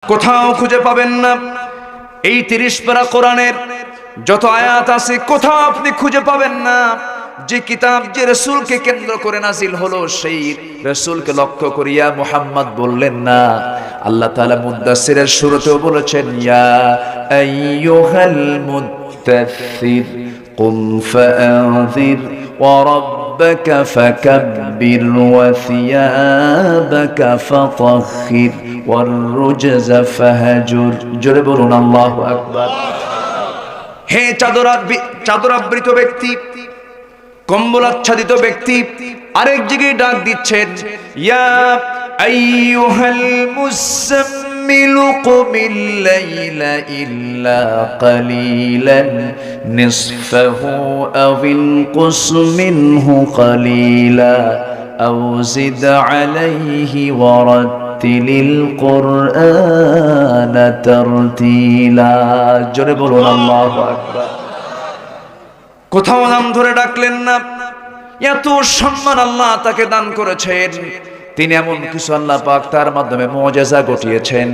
কোথাও খুঁজে পাবেন না। এই 30 পারা কোরআনের যত আয়াত আছে কোথাও আপনি খুঁজে পাবেন না যে কিতাব যে রাসূলকে কেন্দ্র করে নাজিল হলো সেই রাসূলকে লক্ষ্য করিয়া মুহাম্মদ বললেন না। আল্লাহ তাআলা মুদ্দাসসিরের শুরুতেও বলেছেন, ইয়া আইয়ুহাল মুদ্দাসসির কুম ফাআযির ওয়া রাব্বাকা ফাকাব্বির ওয়া সিয়াবাকা ফাতাহহির ওয়ার রুজজা ফাহজুর। জোরে বলুন আল্লাহু আকবার। হে চাদরাবৃত ব্যক্তি, কম্বল আচ্ছাদিত ব্যক্তি, আরেক জায়গায় ডাক দিচ্ছেন, ইয়া আইয়ুহাল মুসাম্মিল কুমিল লাইলা ইল্লা কালিলান নিসফাহু আওিল কুস মিনহু কালিলা আও জিদ আলাইহি ওয়া রাত্তিলিল কুরআনা তারতিলা। জোরে বলুন আল্লাহু আকবার। কোথাও নাম ধরে ডাকলেন না। এত সম্মান আল্লাহ তাকে দান করেছেন। তিনি এমন কিছু আল্লাহ পাক তার মাধ্যমে মুআজিজা ঘটিয়েছেন।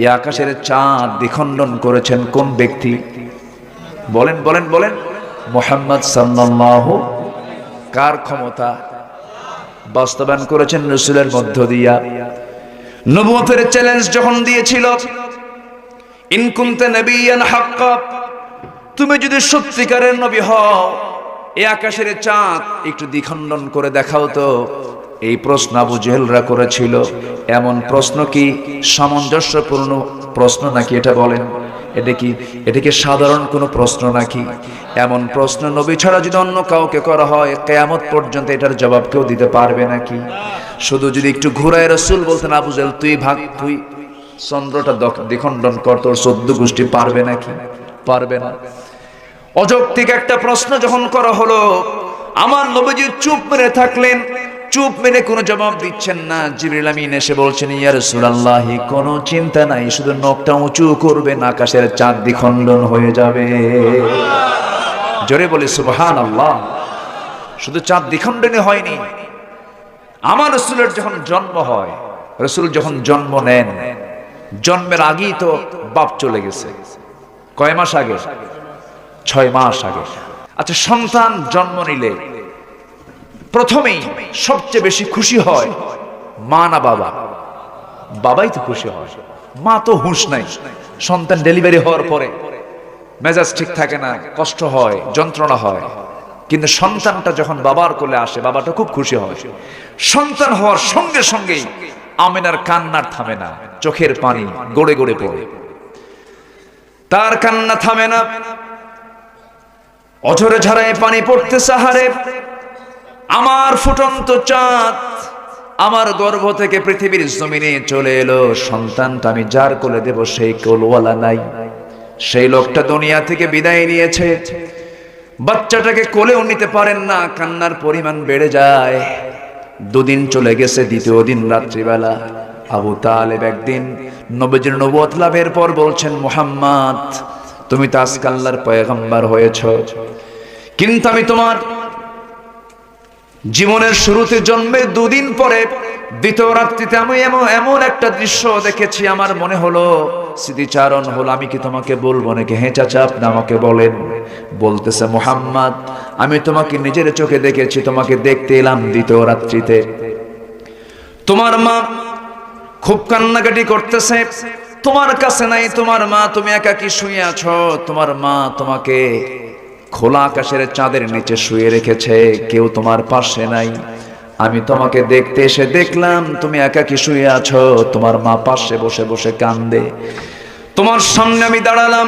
এই আকাশের চাঁদ দ্বিখণ্ডন করেছেন কোন ব্যক্তি? বলেন বলেন বলেন। মুহাম্মদ সাল্লাল্লাহু। কার ক্ষমতা? বাস্তবায়ন করেছেন রাসূলের মধ্য দিয়া। নবুয়তের চ্যালেঞ্জ যখন দিয়েছিল, ইন কুনতা নাবিয়ান হাক্কা, তুমি যদি সত্যিকারের নবী হও এই আকাশের চাঁদ একটু দ্বিখণ্ডন করে দেখাও তো। এই প্রশ্ন আবু জেহেলরা করেছিল। এমন প্রশ্ন কি সামঞ্জস্যপূর্ণ প্রশ্ন নাকি? এটা বলেন, এটা কি সাধারণ কোনো প্রশ্ন নাকি? এমন প্রশ্ন নবী ছাড়া যদি অন্য কাউকে করা হয় কিয়ামত পর্যন্ত এটার জবাব কেউ দিতে পারবে নাকি? শুধু যদি একটু ঘুরায় রাসূল বলতেন, আবু জেহেল তুই ভাগ, তুই চন্দ্রটা দ্বিখণ্ডন কর, তোর 14 গোষ্ঠী পারবে নাকি? পারবে না। অযৌক্তিক একটা প্রশ্ন যখন করা হলো, আমার নবীজি চুপ মেরে থাকলেন। চুপ মেরে কোনো জবাব দিচ্ছেন না। জিবরিল আমিন এসে বলছেন, ইয়া রাসূলুল্লাহ কোনো চিন্তা নাই, শুধু নখটা উঁচু করবেন, আকাশের চাঁদ দ্বিখণ্ডন হয়ে যাবে। জোরে বলি সুবহানাল্লাহ। শুধু চাঁদ দ্বিখণ্ডনই হয়নি, আমার রাসূলের যখন জন্ম হয়, রাসূল যখন জন্ম নেন, জন্মের আগেই তো বাপ চলে গেছে। কয় মাস আগে? 6 মাস আগে। আচ্ছা, সন্তান জন্ম নিলে প্রথমেই সবচেয়ে বেশি খুশি হয় মা না বাবা? বাবাই তো খুশি হয়, মা তো হুঁশ নাই। সন্তান ডেলিভারি হওয়ার পরে মেজাজ ঠিক থাকে না, কষ্ট হয়, যন্ত্রণা হয়। কিন্তু সন্তানটা যখন বাবার কোলে আসে, বাবাটা খুব খুশি হয়। সন্তান হওয়ার সঙ্গে সঙ্গেই আমিনার কান্নার থামে না, চোখের পানি গড়ে গড়ে পড়ে। তার কান্না থামে না, অঝরে ঝরায় পানি পড়তেছে। হারে আমার ফুটন্ত চাঁদ আমার গর্ভ থেকে পৃথিবীর জমিনে চলে এলো। সন্তানটা আমি যার কোলে দেব সেই কোলওয়ালা নাই, সেই লোকটা দুনিয়া থেকে বিদায় নিয়েছে। বাচ্চাটাকে কোলেও নিতে পারেন না, কান্নার পরিমাণ বেড়ে যায়। 2 দিন চলে গেছে। 2য় দিন রাত্রিবেলা আবু তালেব একদিন নবীজির নবুয়ত লাভের পর বলছেন, মুহাম্মদ তুমি তো আজকে আল্লাহর পয়গম্বর হয়েছ, কিন্তু আমি তোমার জীবনের শুরুতে জন্মের 2 দিন পরে 2য় রাত্রিতে আমি এমন একটা দৃশ্য দেখেছি, আমার মনে হলো, স্মৃতিচারণ হলো, আমি কি তোমাকে বলবো নাকি? হ্যাঁ চাচা আপনি আমাকে বলেন। বলতেছে, মুহাম্মদ আমি তোমাকে নিজের চোখে দেখেছি, তোমাকে দেখতে এলাম 2য় রাত্রিতে। তোমার মা খুব কান্নাকাটি করতেছে, তোমার কাছে নাই তোমার মা, তুমি একাকী শুয়ে আছো। তোমার মা তোমাকে খোলা আকাশের চাঁদের নিচে শুয়ে রেখেছে, কেউ তোমার পাশে নাই। আমি তোমাকে দেখতে এসে দেখলাম তুমি একাকী শুয়ে আছো, তোমার মা পাশে বসে বসে কান্দে। তোমার সামনে আমি দাঁড়ালাম,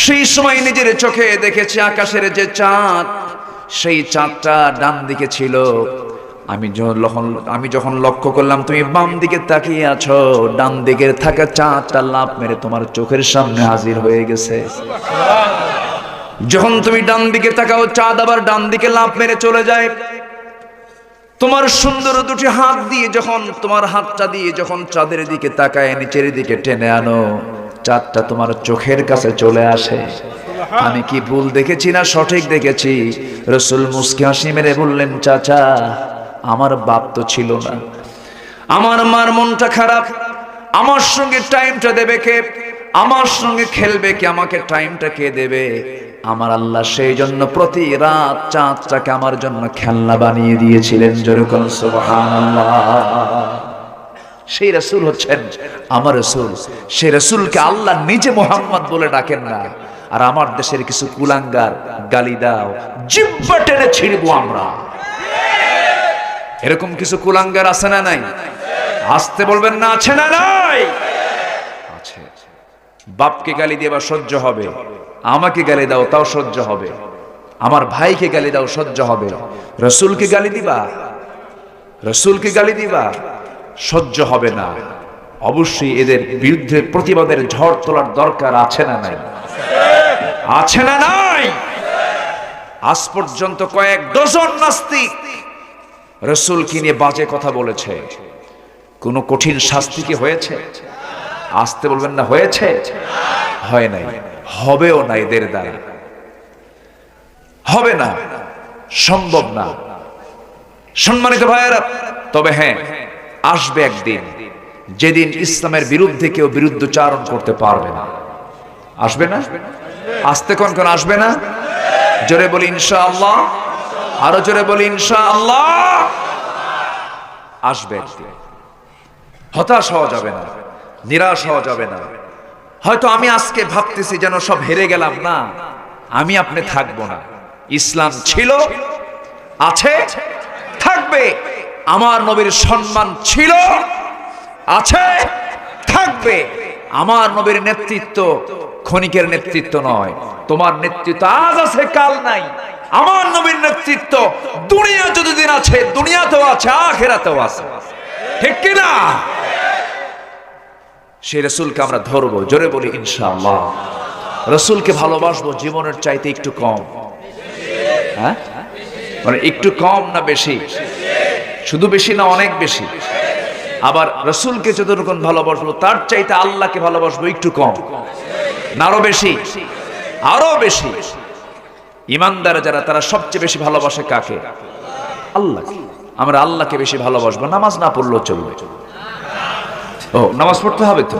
সেই সময় নিজের চোখে দেখেছি আকাশের যে চাঁদ, সেই চাঁদটা ডান দিকে ছিল। আমি যখন লক্ষ্য করলাম তুমি বাম দিকে তাকিয়ে আছো, ডান দিকের থাকা চাঁদটা লাফ মেরে তোমার চোখের সামনে হাজির হয়ে গেছে। যখন তুমি ডান দিকে তাকাও, চাঁদ আবার ডান দিকে লাফ মেরে চলে যায়। তোমার সুন্দর 2টি হাত দিয়ে যখন, তোমার হাতটা দিয়ে যখন চাঁদের দিকে তাকায়, নিচের দিকে টেনে আনো, চাঁদটা তোমার চোখের কাছে চলে আসে। আমি কি ভুল দেখেছি না সঠিক দেখেছি? রাসূল মুস্কি হাসি মেরে বললেন, চাচা আমার বাপ তো ছিল না, আমার মার মনটা খারাপ, আমার সঙ্গে টাইমটা দেবে কে? আমার সঙ্গে খেলবে কে? আমাকে টাইমটা কে দেবে? আমার আল্লাহ সেই জন্য প্রতি রাত চাঁদটাকে আমার জন্য খেলনা বানিয়ে দিয়েছিলেন। যেরকম সুবহানাল্লাহ। সেই রাসূল হচ্ছেন আমার রাসূল। সেই রাসূলকে আল্লাহ নিজে মুহাম্মদ বলে ডাকেন না। আর আমার দেশের কিছু কুলাঙ্গার গালি দাও, জিহ্বা টেনে ছিড়বো আমরা। এরকম কিছু কুলাঙ্গার আছে না নাই? আসতে বলবেন না, আছে না নাই? আছে। বাপকে গালি দেবা সহ্য হবে, আমাকে গালি দাও তাও সহ্য হবে, আমার ভাইকে গালি দাও সহ্য হবে। রাসূলকে গালি দিবা, রাসূলকে গালি দিবা, সহ্য হবে না। অবশ্যই এদের বিরুদ্ধে প্রতিবাদের ঝড় তোলার দরকার আছে না নাই? আছে না নাই? আজ পর্যন্ত কয়েক ডজন নাস্তিক রাসূলকে নিয়ে বাজে কথা বলেছে। কোনো কঠিন শাস্তি কি হয়েছে? আসতে বলবেন না, হয়েছে? হয় নাই, হবেও না। এদের দ্বারা হবে না, সম্ভব না। সম্মানিত ভাইয়েরা, তবে হ্যাঁ, আসবে একদিন যেদিন ইসলামের বিরুদ্ধে কেউ বিরুদ্ধচারণ করতে পারবে না। আসবে না? আসতে কোন কোন আসবে না? জোরে বলি ইনশাআল্লাহ, আরো জোরে বলি ইনশাআল্লাহ। আসবে একদিন। হতাশ হওয়া যাবে না, নিরাশ হওয়া যাবে না। হয়তো আমি আজকে ভাবতেছি যেন সব হেরে গেলাম, না, আমি আপনি থাকবো না। ইসলাম ছিল, আছে, থাকবে। আমার নবীর সম্মান ছিল, আছে, থাকবে। আমার নবীর নেতৃত্ব ক্ষণিকের নেতৃত্ব নয়। তোমার নেতৃত্ব আজ আছে, কাল নাই। আমার নবীর নেতৃত্ব দুনিয়া যতদিন আছে, দুনিয়াতেও আছে, আখিরাতেও আছে। ঠিক কি না? সেই রাসূলকে আমরা ধরবো। জোরে বলি ইনশাআল্লাহ। রাসূলকে ভালোবাসবো জীবনের চাইতে একটু কম। হ্যাঁ, মানে একটু কম না বেশি? শুধু বেশি না, অনেক বেশি। আবার রাসূলকে যতটুকু ভালোবাসবো তার চাইতে আল্লাহকে ভালোবাসবো একটু কম না আরো বেশি? আরো বেশি। ইমানদার যারা, তারা সবচেয়ে বেশি ভালোবাসে কাকে? আল্লাহকে। আমরা আল্লাহকে বেশি ভালোবাসবো। নামাজ না পড়লেও চলবে। ও, নামাজ পড়তে হবে তো।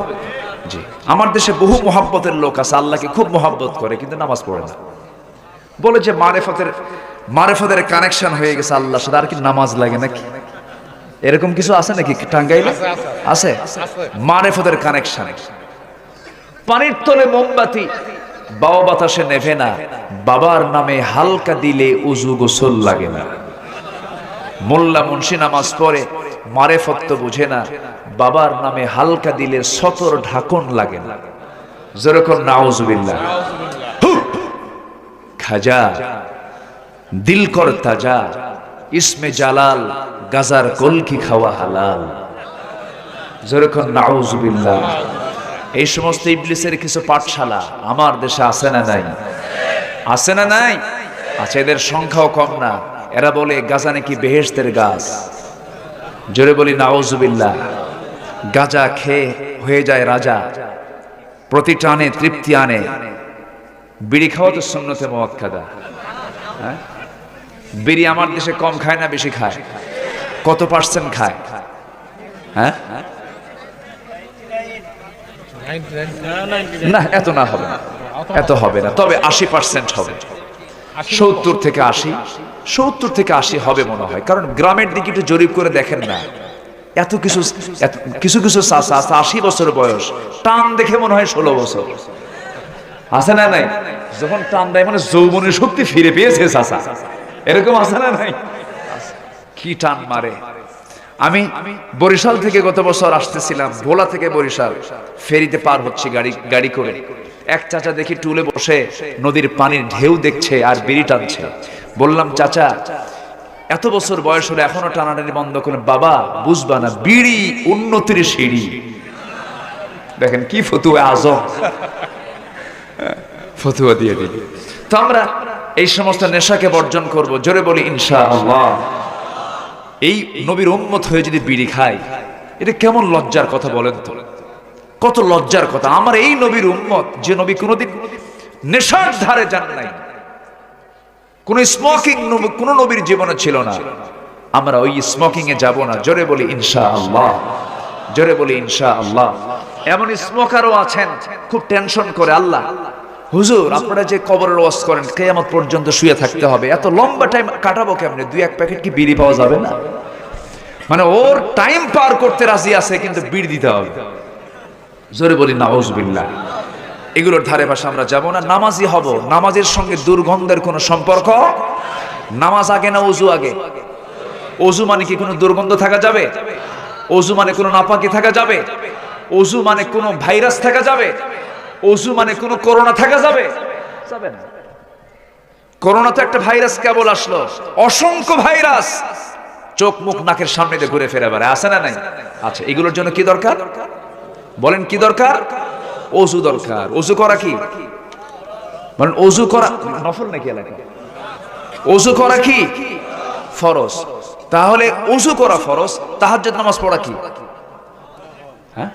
জি, আমার দেশে বহু মুহাব্বতের লোক আছে, আল্লাহকে খুব মুহাব্বত করে কিন্তু নামাজ পড়ে না। বলে যে মারেফতের কানেকশন হয়ে গেছে আল্লাহর সাথে, আর কি নামাজ লাগে নাকি? এরকম কিছু আছে নাকি টাঙ্গাইলে? আছে মারেফতের কানেকশন। পানির তলে মোমবাতি বাবা বাতাসে নেভে না, বাবার নামে হালকা দিলে উজু গোসল লাগে না। মোল্লা মুন্সি নামাজ পড়ে, মারেফত তো বুঝে না, বাবার নামে হালকা দিলে সতর ঢাকন লাগে না। যেরকম নাউজুবিল্লাহ। খাজা দিল কর তাজা, ইসমে জালাল গাজার কলকি খাওয়া হালাল। যেরকম নাউজুবিল্লাহ। এই সমস্ত ইবলিসের কিছু পাঠশালা আমার দেশে আছে না নাই? আছে না নাই? আছে। এদের সংখ্যাও কম না। এরা বলে গাজা নাকি বেহেশতের গাছ। জোরে বলি নাউজুবিল্লাহ। গাজা খেয়ে হয়ে যায় রাজা, প্রতি টানে তৃপ্তি আনে। বিড়ি খাওয়া তো সুন্নতে মুআক্কাদা। হ্যাঁ, বিড়ি আমার দেশে কম খায় না বেশি খায়? কত পার্সেন্ট খায়? হ্যাঁ, না, এত না হবে না, এত হবে না, তবে 80% হবে। 70 থেকে 80, 70 থেকে 80 হবে মনে হয়। কারণ গ্রামের দিকে একটু জরিপ করে দেখেন না, এত কিছু কিছু চাচা আছে 80 বছর বয়স, টান দেখে মনে হয় 16 বছর। আছে না নাই? যখন টান দেয় মানে যৌবনের শক্তি ফিরে পেয়েছে চাচা। এরকম আছে না নাই? কি টান মারে। আমি বরিশাল থেকে গত বছর আসতেছিলাম, ভোলা থেকে বরিশাল, ফেরিতে পার হচ্ছে গাড়ি করে। এক চাচা দেখি টুলে বসে নদীর পানির ঢেউ দেখছে আর বিড়ি টানছে। বললাম, চাচা এত বছর বয়স হলে এখনো টানাটানি বন্ধ করে? বাবা বুঝবা না, বিড়ি উন্নতির সিঁড়ি। দেখেন কি ফতুয়া আজম, ফতুয়া দিয়ে দিল। তো আমরা এই সমস্ত নেশাকে বর্জন করব। জোরে বলি ইনশাআল্লাহ। এই নবীর উম্মত হয়ে যদি বিড়ি খাই, এটা কেমন লজ্জার কথা বলেন তো? কত লজ্জার কথা। আমার এই নবীর উম্মত, যে নবী কোনোদিন নেশার ধারে যান নাই, কোন স্মোকিং কোন নবীর জীবনে ছিল না, আমরা ওই স্মোকিং এ যাব না। জোরে বলি ইনশাআল্লাহ। জোরে বলি ইনশাআল্লাহ। এমন স্মোকারও আছেন খুব টেনশন করে, আল্লাহ হুজুর আপনারা যে কবরের ওয়াজ করেন কিয়ামত পর্যন্ত শুয়ে থাকতে হবে, এত লম্বা টাইম কাটাবো কেমনে, 2-1 প্যাকেট কি বিড়ি পাওয়া যাবে না? মানে ওর টাইম পার করতে রাজি আছে কিন্তু বিড়ি দিতে হবে। জোরে বলি নাউজুবিল্লাহ। এগুলোর ধারে পাশে আমরা যাব না। নামাজি হব, নামাজের সঙ্গে দুর্গন্ধের কোনো সম্পর্ক। নামাজ আগে না ওযু আগে? ওযু মানে কি কোনো দুর্গন্ধ থাকা যাবে? ওযু মানে কোনো নাপাকি থাকা যাবে? ওযু মানে কোনো ভাইরাস থাকা যাবে? ওযু মানে কোনো করোনা থাকা যাবে? যাবে না। করোনা তো একটা ভাইরাস কেবল আসলো, অসংখ্য ভাইরাস চোখ মুখ নাকের সামনে দিয়ে ঘুরে ফিরে বেড়ায়, আছে না নাই? আচ্ছা, এগুলোর জন্য কি দরকার বলেন? কি দরকার? ওযু দরকার। ওযু করা কি বলেন? ওযু করা নফল নাকি এলাকা? ওযু করা কি ফরজ। তাহলে ওযু করা ফরজ, তাহাজ্জুদ নামাজ পড়া কি? হ্যাঁ,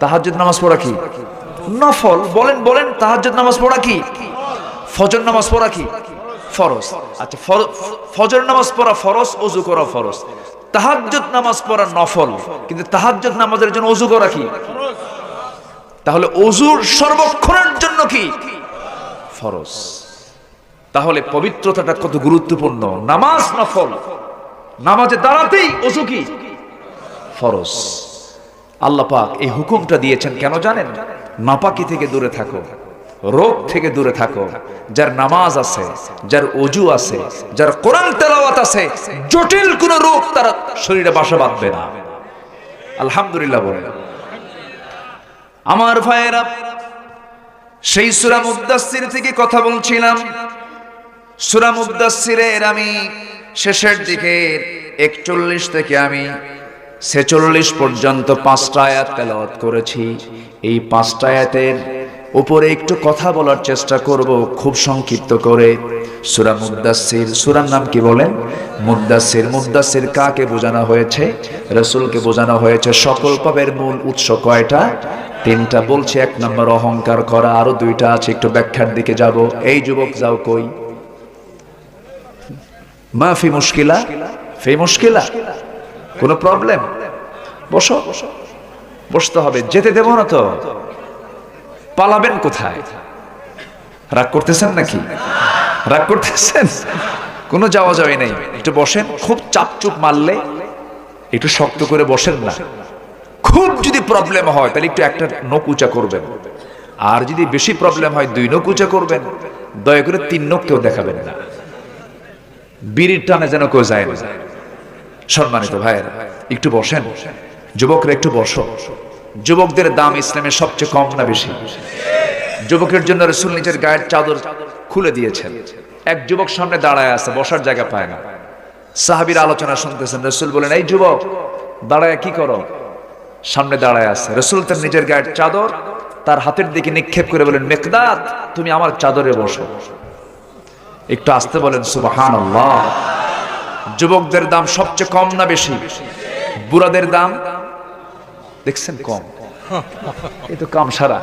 তাহাজ্জুদ নামাজ পড়া কি নফল। বলেন বলেন, তাহাজ্জুদ নামাজ পড়া কি? ফজর নামাজ পড়া কি ফরজ। আচ্ছা, ফজর নামাজ পড়া ফরজ, ওযু করা ফরজ। তাহাজ্জুদ নামাজ পড়া নফল, কিন্তু তাহাজ্জুদ নামাজের জন্য ওযু করা কি? তাহলে ওযুর সর্বক্ষণের জন্য কি ফরজ। তাহলে পবিত্রতাটা কত গুরুত্বপূর্ণ। নামাজ নফল, নামাজে দাঁড়াতেই ওযু কি ফরজ। আল্লাহ পাক এই হুকুমটা দিয়েছেন কেন জানেন? নাপাকি থেকে দূরে থাকো, রোগ থেকে দূরে থাকো। যার নামাজ আছে, যার ওযু আছে, যার কোরআন তেলাওয়াত আছে, জটিল কোন রোগ তার শরীরে বাসা বাঁধবে না। আলহামদুলিল্লাহ বলেন। আমার ভাইয়েরা, সেই সূরা মুদ্দাসসির থেকে কথা বলছিলাম। সূরা মুদ্দাসসিরের আমি শেষের দিকে 41 থেকে আমি 46 পর্যন্ত 5টা আয়াত তেলাওয়াত করেছি। এই 5টা আয়াতের উপরে একটু কথা বলার চেষ্টা করব খুব সংক্ষিপ্ত করে। সূরা মুদ্দাসসির, সূরার নাম কি বলেন? মুদ্দাসসির। মুদ্দাসসির কাকে বোঝানো হয়েছে? রাসূলকে বোঝানো হয়েছে। সকল পাপের মূল উৎস কয়টা? 3টা বলছি। 1 নম্বর অহংকার করা, আরো 2টা আছে, একটু ব্যাখ্যার দিকে যাব। এই যুবক যাও কই? মা ফি মুশকিলা? ফি মুশকিলা? কোনো প্রবলেম? বসো, বসতে হবে, যেতে দেব না তো। পালাবেন কোথায়? রাগ করতেছেন নাকি? রাগ করতেছেন? কোনো যাওয়া যাবে নাই, একটু বসেন। খুব চাপচুপ মারলে একটু শক্ত করে বসেন না। খুব যদি প্রবলেম হয় তাহলে একটু একটা নখ উঁচা করবেন, আর যদি বেশি প্রবলেম হয় 2 নখ উঁচা করবেন। দয়া করে 3 নখ কেউ দেখাবেন না, বিড়ির টানে যেন কেউ যায় না। সম্মানিত ভাইয়েরা, একটু বসেন। যুবকরা একটু বসো। যুবকদের দাম ইসলামে সবচেয়ে কম না বেশি? যুবকের জন্য রাসূল নিজের গায়ের চাদর খুলে দিয়েছেন। এক যুবক সামনে দাঁড়ায় আছে, বসার জায়গা পায় না। সাহাবীরা আলোচনা শুনতেছেন। রাসূল বলেন, এই যুবক দাঁড়ায় কি করো? সামনে দাঁড়ায় আছে। রাসূল তার নিজের গায়ের চাদর তার হাতের দিকে নিক্ষেপ করে বলেন, মিকদাদ তুমি আমার চাদরে বসো। একটু আস্তে বলেন সুবহানাল্লাহ। যুবকদের দাম সবচেয়ে কম না বেশি? বুড়াদের দাম দেখছেন কম। এই তো কাম সারা।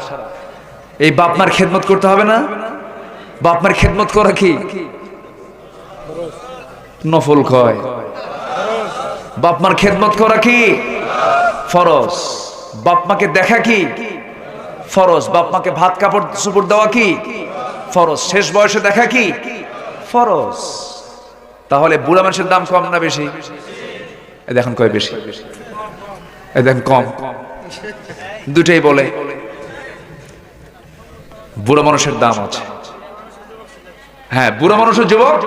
এই বাপ মার খেদমত করতে হবে না? বাপ মার খেদমত করা কি নফল কয়? বাপ মার খেদমত করা কি ফরজ? বাপ মাকে দেখা কি ফরজ? বাপ মাকে ভাত কাপড় চোপড় দেওয়া কি ফরজ? শেষ বয়সে দেখা কি ফরজ? তাহলে বুড়া মানুষের দাম কম না বেশি? এই দেখুন কয় বেশি, এই দেখুন কম। দুটেই বলে বুড়া মানুষের দাম আছে। হ্যাঁ, বুড়া মানুষের যুবক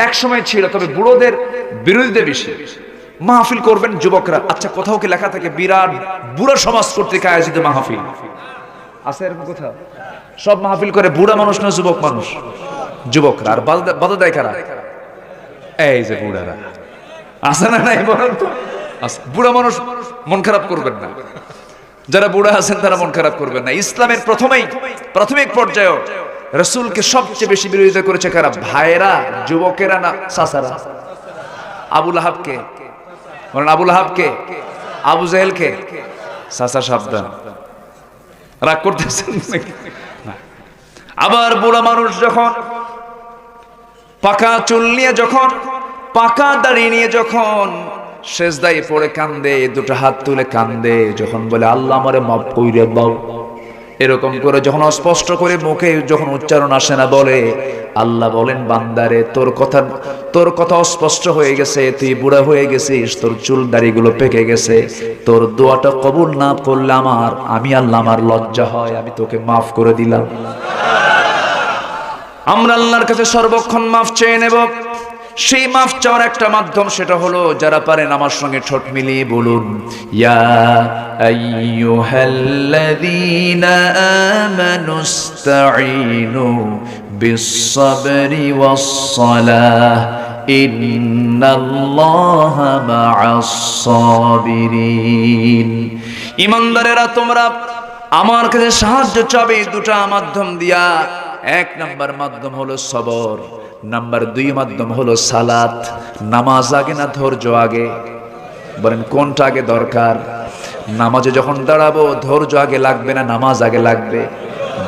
এক সময় ছিল, তবে বুড়োদের বিরোধীদের বেশি। মাহফিল করবেন যুবকরা। আচ্ছা, কোথাও কি লেখা থাকে বিরাট বুড়া সমাজ কর্তৃক আয়োজিত মাহফিল আছে এরকম কোথাও? সব মাহফিল করে বুড়া মানুষ না যুবক মানুষ? যুবকরা। আর বাধা দেয় কারা? এই যে বুড়ারা। আছে না নাই বলেন তো? বুড়া মানুষ মন খারাপ করবেন না। যারা বুড়া আছেন তারা মন খারাপ করবেন না। ইসলামের প্রাথমিক পর্যায়ে রাসূলকে সবচেয়ে বেশি বিরোধিতা করেছে কারা? ভাইয়েরা, যুবকেরা না চাচারা? আবু লাহাবকে বলেন, আবু লাহাবকে, আবু জাহেলকে। চাচা সাবধান, রাগ করতেছেন নাকি? আবার বুড়া মানুষ যখন পাকা চুল নিয়ে, যখন পাকা দাড়ি নিয়ে যখন সেজদায় পড়ে কান্দে, দুটো হাত তুলে কান্দে, যখন বলে আল্লাহ আমারে মাফ কইরে দাও, এরকম করে যখন অস্পষ্ট করে মুখে যখন উচ্চারণ আসে না, বলে আল্লাহ বলেন বান্দারে তোর কথা অস্পষ্ট হয়ে গেছে, তুই বুড়া হয়ে গেছিস, তোর চুল দাড়িগুলো পেকে গেছে, তোর দোয়াটা কবুল না করলে আমি আল্লাহ আমার লজ্জা হয়, আমি তোকে মাফ করে দিলাম। আমরা আল্লাহর কাছে সর্বক্ষণ মাফ চেয়ে নেব। সেই মাফ চাওয়ার একটা মাধ্যম, সেটা হলো যারা পারেন আমার সঙ্গে ঠোঁট মিলিয়ে বলুন, ইয়া আইয়ুহাল্লাযীনা আমানুস্তাঈনু বিস-সাবরি ওয়াস-সালাহ ইন্নাল্লাহা মা'আস-সাবিরিন। ঈমানদারেরা তোমরা আমার কাছে সাহায্য চাবে দুটা মাধ্যম দিয়া। এক নাম্বার মাধ্যম হলো সবর, নাম্বার 2 মাধ্যম হলো সালাত। নামাজ আগে না ধৈর্য আগে? বলেন কোনটা আগে দরকার? নামাজে যখন দাঁড়াবো ধৈর্য আগে লাগবে না নামাজ আগে লাগবে?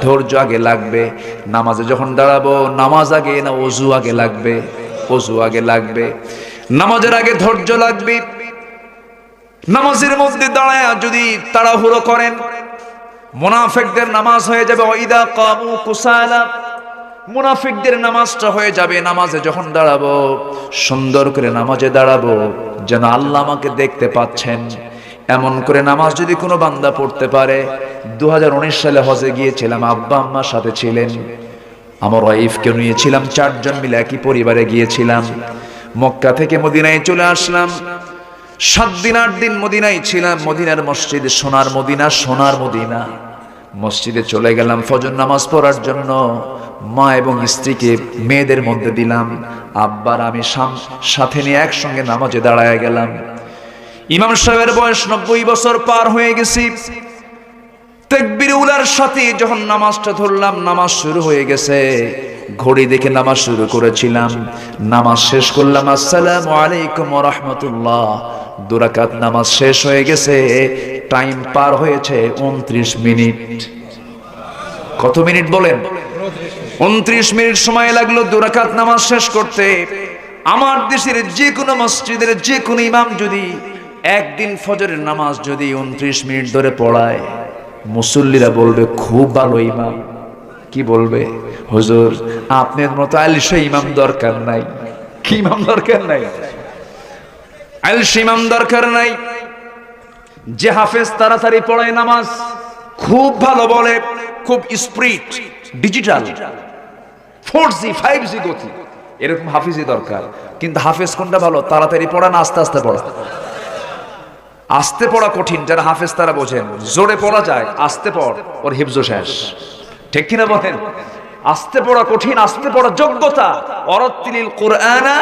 ধৈর্য আগে লাগবে। নামাজে যখন দাঁড়াবো নামাজ আগে না ওযু আগে লাগবে? ওযু আগে লাগবে। নামাজের আগে ধৈর্য লাগবে। নামাজের মধ্যে দাঁড়ায় যদি তাড়াহুড়ো করেন, মুনাফিকদের নামাজ হয়ে যাবে ওয়াইদা কামু কুসালা, মুনাফিকদের নামাজটা হয়ে যাবে। নামাজে যখন দাঁড়াবো সুন্দর করে নামাজে দাঁড়াবো, যেন আল্লাহ আমাকে দেখতে পাচ্ছেন, এমন করে নামাজ যদি কোনো বান্দা পড়তে পারে। 2019 সালে হজে গিয়েছিলাম, আব্বা আম্মার সাথে ছিলেন, আমার ওয়াইফকে নিয়েছিলাম, 4 জন মিলে একই পরিবারে গিয়েছিলাম। মক্কা থেকে মদিনায় চলে আসলাম, 7 দিন 8 দিন মদিনায় ছিলাম। মদিনার মসজিদে, সোনার মদিনা, সোনার মদিনা মসজিদে চলে গেলাম ফজর নামাজ পড়ার জন্য। মা এবং স্ত্রীকে মেয়েদের মধ্যে দিলাম, আব্বার আমি সাথে নিয়ে একসঙ্গে নামাজে দাঁড়ায় গেলাম। ইমাম সাহেবের বয়স 90 বছর পার হয়ে গেছি। তাকবীর উলার সাথে যখন নামাজটা ধরলাম, নামাজ শুরু হয়ে গেছে। ঘড়ি দেখে নামাজ শুরু করেছিলাম, নামাজ শেষ করলাম, আসসালামু আলাইকুম ওয়া রাহমাতুল্লাহ। 2 রাকাত নামাজ শেষ হয়ে গেছে, টাইম পার হয়েছে 29 মিনিট। কত মিনিট বলেন? 29 মিনিট সময় লাগলো 2 রাকাত নামাজ শেষ করতে। আমার দেশের যে কোনো মসজিদের যে কোনো ইমাম যদি একদিন ফজরের নামাজ যদি 29 মিনিট ধরে পড়ায়, মুসল্লিরা বলবে খুব ভালো ইমাম। কি বলবে? হুজুর আপনার মতো আলিশা ইমাম দরকার নাই। কি ইমাম দরকার নাই? আলিশা ইমাম দরকার নাই। যে হাফেজ তাড়াতাড়ি পড়ায় নামাজ, খুব ভালো বলে, খুব স্পিড, ডিজিটাল 4G 5G গতি, এরকম হাফিজই দরকার। কিন্তু হাফেজ কোনটা ভালো? তাড়াতাড়ি পড়া না আস্তে আস্তে পড়া? আস্তে পড়া কঠিন, যারা হাফেজ তারা বোঝেন। জোরে পড়া যায়, আস্তে পড়, ওর হিফজ শেষ। ঠিক কিনা বলেন? আস্তে পড়া কঠিন, আস্তে পড়া যোগ্যতা। অরাত্তিলিল কুরআনা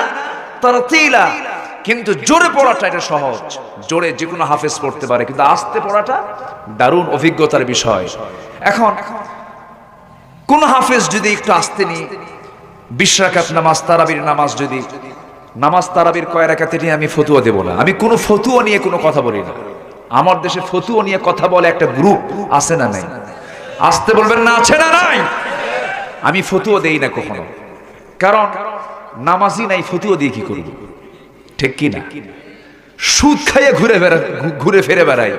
তারতিলা। কিন্তু জোরে পড়াটা এটা সহজ, জোরে যে কোনো হাফেজ পড়তে পারে, কিন্তু আস্তে পড়াটা দারুণ অভিজ্ঞতার বিষয়। এখন কোন হাফেজ যদি একটু আস্তে নিয়ে 20 রাকাত নামাজ, তারাবির নামাজ, যদি নামাজ তারাবির কয় রাকাতে নিয়ে আমি ফতুয়া দেব না। আমি কোনো ফতুয়া নিয়ে কোনো কথা বলি না। আমার দেশে ফতুয়া নিয়ে কথা বলে একটা গ্রুপ আছে না নাই? আসতে বলবেন না, আছে না নাই? আমি ফতুয়া দেই না কখনো, কারণ নামাজই নাই, ফতুয়া দিয়ে কি করব? ঠিক কি না? সুদ খাইয়ে ঘুরে ফিরে বেড়াই,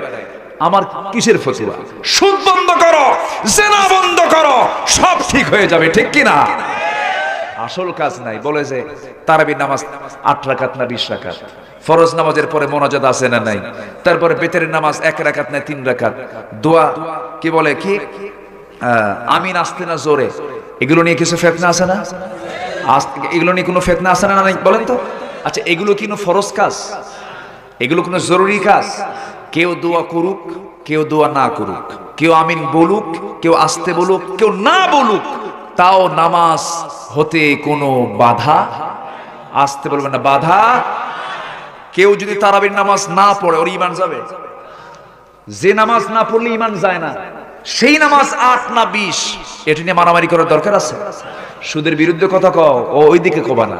আমার কিসের ফতুয়া? সুদ বন্ধ করো, জেনা বন্ধ করো, সব ঠিক হয়ে যাবে। ঠিক কি না? আসল কাজ নাই। বলে যে তারাবির নামাজ 8 রাকাত না 20 রাকাত, ফরজ নামাজের পরে মোনাজাত আছে না নাই, তারপরে বেতের নামাজ 1 রাকাত না 3 রাকাত, দোয়া কি বলে, কি আমিন আসতে না জোরে, এগুলো নিয়ে কিছু ফিতনা আছে না? এগুলো নিয়ে কোনো ফিতনা আছে না নাই বলেন তো? আচ্ছা, এগুলো কি কোনো ফরজ কাজ? এগুলো কোনো জরুরি কাজ? কেউ দোয়া করুক, কেউ দোয়া না করুক, কেউ আমিন বলুক, কেউ আসতে বলুক, কেউ না বলুক, তাও নামাজ হতে কোনো বাধা, আসতে বলবেন না, বাধা। কেউ যদি তারাবির নামাজ না পড়ে, ওর ঈমান যাবে? যে নামাজ না পড়লে ঈমান যায় না, সেই নামাজ 8 না 20, এটা নিয়ে মারামারি করার দরকার আছে? সুদের বিরুদ্ধে কথা কও, ওইদিকে কবা না।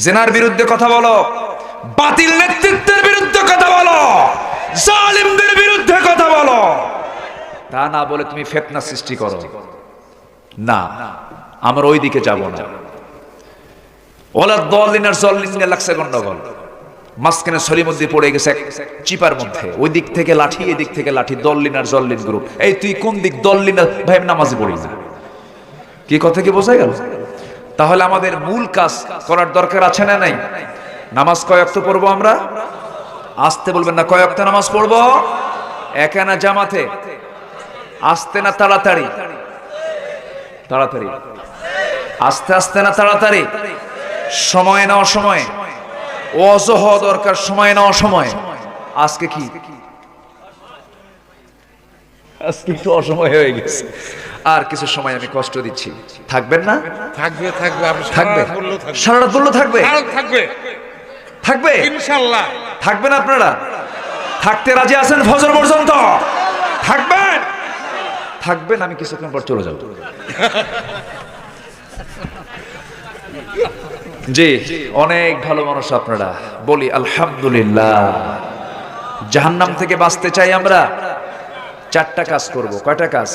জেনার বিরুদ্ধে কথা বলো, বাতিল নেতৃত্বের বিরুদ্ধে কথা বলো, জালিমদের বিরুদ্ধে কথা বলো, তা না বলে তুমি ফিতনা সৃষ্টি করো না। আমরা ওই দিকে যাব না। ওলা দলিনার জলিন লাগছে গন্ডগোল, মাঝখানে সলিমুদ্দি পড়ে গেছে এক চিপার মধ্যে, ওই দিক থেকে লাঠি এই দিক থেকে লাঠি, দল্লিন আর জল্লিন গ্রুপ। এই তুই কোন দিক? দল্লিন। ভাই নামাজে পড়ি না। কি কথা কি বোঝা গেল? তাহলে আমাদের মূল কাজ করার দরকার আছে না নাই? নামাজ কয় ওয়াক্ত পড়বো আমরা? আসতে বলবেন না, কয় ওয়াক্ত নামাজ পড়বো? একা না জামাতে? আস্তে না তাড়াতাড়ি? তাড়াতাড়ি। আস্তে আস্তে না তাড়াতাড়ি? সময় না অসময়ে? ওয়াজ হওয়া দরকার, সময় না অসময়ে? আজকে কি? আজকে একটু অসময় হয়ে গেছে, আর কিছু সময় আমি কষ্ট দিচ্ছি। থাকবেন না? থাকবে থাকবে থাকবে, সারা রাত বললেও থাকবে, থাকবে থাকবে ইনশাআল্লাহ। থাকবেন আপনারা? থাকতে রাজি আছেন ফজর পর্যন্ত? থাকবেন? থাকবেন, আমি কিছুক্ষণ পর চলে যাব। জি, অনেক ভালো মানুষ আপনারা, বলি আলহামদুলিল্লাহ। জাহান্নাম থেকে বাঁচতে চাই আমরা, চারটা কাজ করব। কয়টা কাজ?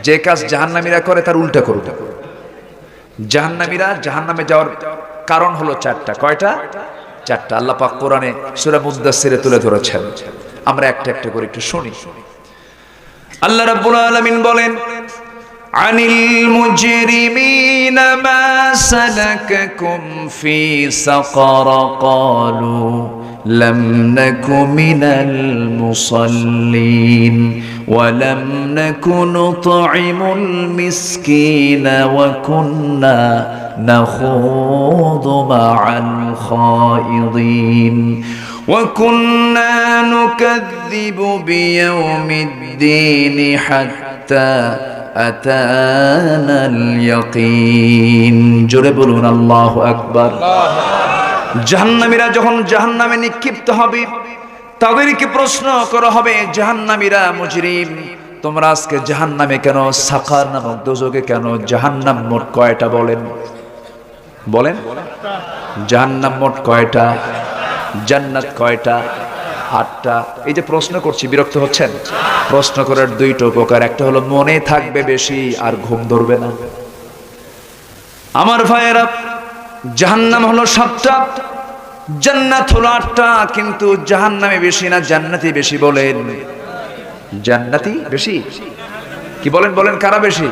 যে কাজ জাহান্নামীরা করে তার উল্টা করব। জাহান্নামীরা জাহান্নামে যাওয়ার কারণ হলো চারটা। কয়টা? চারটা। আল্লাহ পাক কোরআনে সূরা মুদ্দাসসিরে তুলে ধরেছেন, আমরা একটা একটা করে একটু শুনি। আল্লাহ রাব্বুল আলামিন বলেন, আনিল মুজরিমিনা মা সালাকাকুম ফি সাকার ক্বালু লাম নাকু মিনাল মুসাল্লিন ওয়া লাম নাকু নুতঈমুল মিসকিনা ওয়া কুন্না নাখুযু মা'আল খায়িদিন ওয়া কুন্না নুকাযযিবু বিয়াউমিদ্দিন হাত্তা আতানাল ইয়াকিন। জোরে বলুন আল্লাহু আকবার। জাহান্নামীরা যখন জাহান্নামে নিক্ষিপ্ত হবে, তাদেরকে প্রশ্ন করা হবে, জাহান্নামীরা মুজরিম, তোমরা আজকে জাহান্নামে কেন? সাকার নামক দোজখে কেন? জাহান্নাম মোট কয়টা বলেন? বলেন। জাহান্নাম মোট কয়টা? জান্নাত কয়টা? 8টা। এই যে প্রশ্ন করছি, বিরক্ত হচ্ছেন? প্রশ্ন করার দুইটা উপকার, একটা হলো মনে থাকবে বেশি আর ঘুম ধরবে না। আমার ভাইয়েরা, জাহান্নাম হলো 7টা, জান্নাত হলো 8টা, কিন্তু জাহান্নামে বেশি না জান্নাতি বেশি? বলেন। জান্নাতি বেশি? কি বলেন? বলেন কারা বেশি?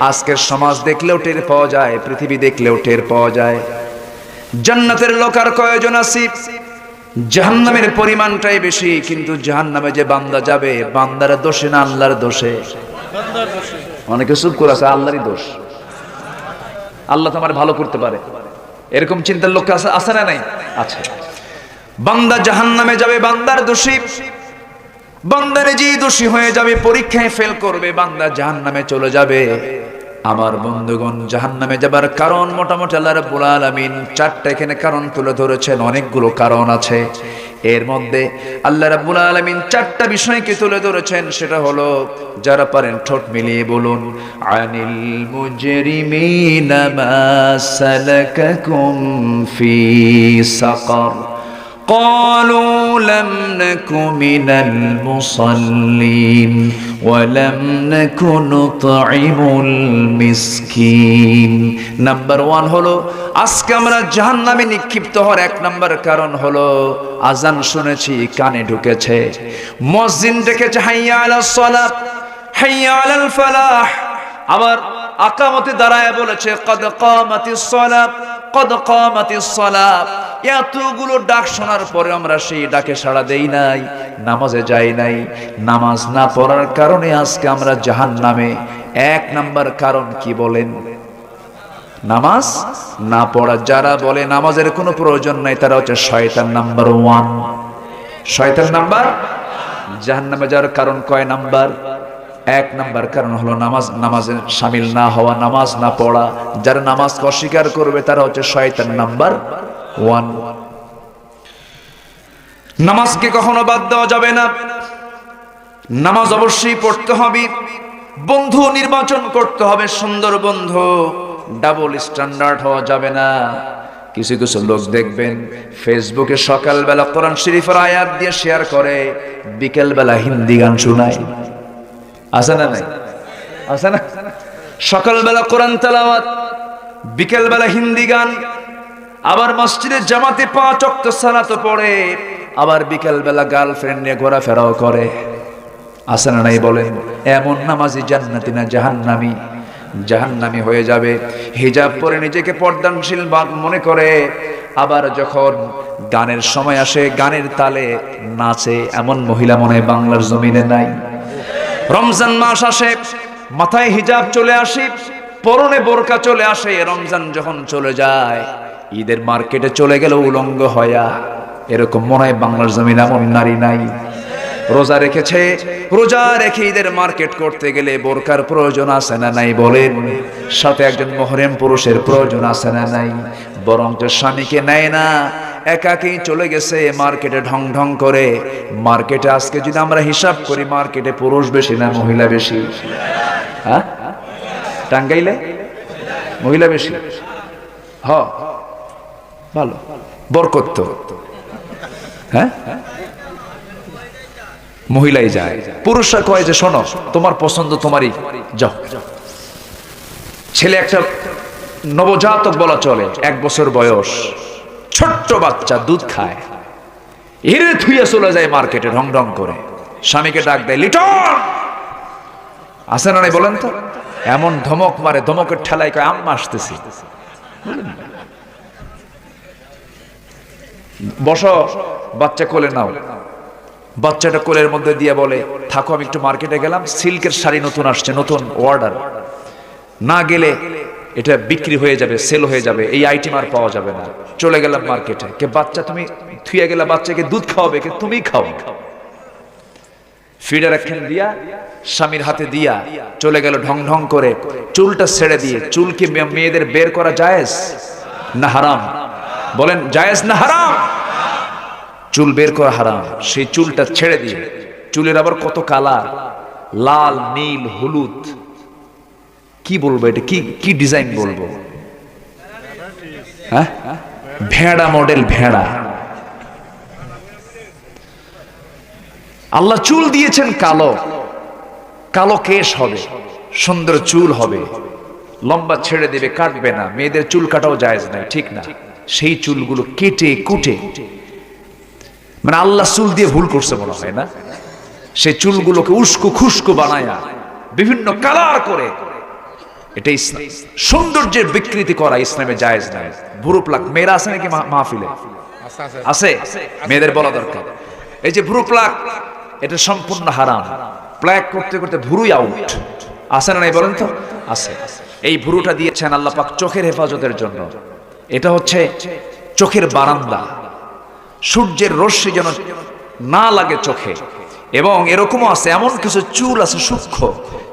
আজকের সমাজ দেখলেও টের পাওয়া যায়, পৃথিবী দেখলেও টের পাওয়া যায়। জান্নাতের লোক আর কয়জন আছে? জাহান্নামের পরিমাণটাই বেশি, কিন্তু জাহান্নামে যে বান্দা যাবে, বান্দার দোষে না আল্লাহর দোষে? অনেকে চুপ করে আছে, আল্লাহরই দোষ। আল্লাহ তো আমার ভালো করতে পারে, এরকম চিন্তার লোক আছে না নাই? আছে। বান্দা জাহান্নামে যাবে, বান্দার দোষী। বান্দারে যে দোষী হয়ে যাবে, পরীক্ষায় ফেল করবে, বান্দা জাহান্নামে চলে যাবে। আমার বন্ধুগণ, জাহান্নামে যাবার কারণ মোটামুটি আল্লাহ রাব্বুল আলামিন 4টা এখানে কারণ তুলে ধরেছেন। অনেকগুলো কারণ আছে, এর মধ্যে আল্লাহ রাব্বুল আলামিন 4টা বিষয়কে তুলে ধরেছেন। সেটা হলো, যারা পারেন ঠোঁট মিলিয়ে বলুন, আনিল মুজরিমিনা মা সালাকাকুম ফি সাকার قالوا لم نك من المصلين ولم نك نطعم المسكين। নাম্বার 1 হলো, আজকে আমরা জাহান্নামে নিক্ষিপ্ত হওয়ার 1 নাম্বার কারণ হলো, আজান শুনেছি, কানে ঢুকেছে, মুয়াজ্জিন ডেকেছে, হাইয়া আলাস সালাত, হাইয়া আলাল ফালাহ, আবার আকামতে দাঁড়ায় বলেছে, কদ কামাতিস সালাত, কদ কামাতিস সালাত। এতগুলো ডাক শোনার পরে আমরা সেই ডাকে সাড়া দেই নাই, নামাজে যাই নাই। নামাজ না পড়ার কারণে আজকে আমরা জাহান্নামে। 1 নাম্বার কারণ কি বলেন? নামাজ না পড়া। যারা বলে নামাজের কোনো প্রয়োজন নাই, তারা হচ্ছে শয়তান নাম্বার 1। শয়তান নাম্বার। জাহান্নামে যাওয়ার কারণ কয় নাম্বার? 1 নাম্বার কারণ হলো নামাজে শামিল না হওয়া, নামাজ না পড়া। যারা নামাজকে অস্বীকার করবে, তারা হচ্ছে শয়তান নাম্বার 1। নামাজকে কখনো বাদ দেওয়া যাবে না, নামাজ অবশ্যই পড়তে হবে। বন্ধু নির্বাচন করতে হবে, সুন্দর বন্ধু, ডাবল স্ট্যান্ডার্ড হওয়া যাবে না। কিছু কিছু লোক দেখবেন ফেসবুকে সকালবেলা কোরআন শরীফের আয়াত দিয়ে শেয়ার করে, বিকেলবেলা হিন্দি গান শোনায়। আছে না নাই? আছে না? সকালবেলা কোরআন তেলাওয়াত, বিকেলবেলা হিন্দি গান। আবার মসজিদে জামাতে 5 ওয়াক্ত সালাত পড়ে, আবার বিকেল বেলা গার্লফ্রেন্ড নিয়ে ঘোরাফেরাও করে। আছে না নাই বলেন? এমন নামাজি জান্নাতি না জাহান্নামী? জাহান্নামী হয়ে যাবে। হিজাব পরে নিজেকে পর্দানশীল মনে করে, আবার যখন গানের সময় আসে গানের তালে নাচে, এমন মহিলা মনে হয় বাংলার জমিনে নাই। রমজান মাস আসে, মাথায় হিজাব চলে আসে, পরনে বোরকা চলে আসে। রমজান যখন চলে যায়, ঈদের মার্কেটে চলে গেল উলঙ্গ হয়া। এরকম মনে হয় বাংলার জমিনে এমন নারী নাই। রোজা রেখেছে, রোজা রেখে ঈদের মার্কেট করতে গেলে বোরকার প্রয়োজন আছে না নাই বলেন? সাথে একজন মুহরিম পুরুষের প্রয়োজন আছে না নাই? বরং তো স্বামীকে নেয় না, একাকেই চলে গেছে মার্কেটে ঢং ঢং করে। মার্কেটে আজকে যদি আমরা হিসাব করি, মার্কেটে পুরুষ বেশি না মহিলা বেশি? হ্যাঁ, টাঙ্গাইলে মহিলা বেশি। ভালো, বরকত তো। হ্যাঁ, মহিলাই যায়, পুরুষরা কয় যে শোনো তোমার পছন্দ তোমারই, যাও। ছেলে একটা নবজাতক বলা চলে, 1 বছর বয়স, ছোট্ট বাচ্চা, দুধ খায়, হিরে থুইয়া চলে যায় মার্কেটে ঢং ঢং করে। স্বামীকে ডাক দেয়, লিটন। আসে না নাই বলেন তো? এমন ধমক মারে, ধমকের ঠেলায় কয় আম্মা আসতেছি। বসো, বাচ্চা কোলে নাও। বাচ্চাটা কোলের মধ্যে দিয়ে বলে, থাকো আমি একটু মার্কেটে গেলাম, সিল্কের শাড়ি নতুন আসছে, নতুন অর্ডার, না গেলে এটা বিক্রি হয়ে যাবে, সেল হয়ে যাবে, এই আইটেম আর পাওয়া যাবে না। চলে গেলাম মার্কেটে। কে বাচ্চা তুমি থুয়ে গেলা, বাচ্চাকে দুধ খাওয়াবে কে? তুমি খাও। ফিডার একখান দিয়া স্বামীর হাতে দিয়া চলে গেল ঢং ঢং করে। চুলটা ছেড়ে দিয়ে, চুল কি মেয়েদের বের করা জায়েজ না হারাম? বলেন জায়েজ না হারাম? চুল বের করা হারাম। সেই চুলটা ছেড়ে দিয়ে, চুলের আবার কত কালার, লাল, নীল, হলুদ, কি বলবো এটা, কি কি ডিজাইন বলবো? হ্যাঁ, ভেড়া মডেল, ভেড়া। আল্লাহ চুল দিয়েছেন কালো, কালো কেশ হবে, সুন্দর চুল হবে, লম্বা ছেড়ে দেবে, কাটবে না। মেয়েদের চুল কাটাও জায়েজ নাই, ঠিক না? সেই চুলগুলো কেটে কুটে, মানে আল্লাহ চুল দিয়ে ভুল করছে মনে হয় না? সেই চুলগুলোকে উস্কো খুস্কো বানায়া বিভিন্ন কালার করে, এটা ইসলাম। সৌন্দর্যের বিকৃতি করা ইসলামে জায়েজ নাই। ভুরু প্লাক, মেয়েরা আছে নাকি মাহফিলে? আছে, মেয়েদের বলা দরকার। এই যে ভুরু প্লাক, এটা সম্পূর্ণ হারাম। প্লাক করতে করতে ভুরুই আউট। আছে না নাই বলেন তো? আছে। এই ভুরুটা দিয়েছেন আল্লাহ পাক চোখের হেফাজতের জন্য। এটা হচ্ছে চোখের বারান্দা, সূর্যের রশ্মি যেন না লাগে চোখে। এবং এরকমও আছে, এমন কিছু চুল আছে সূক্ষ্ম,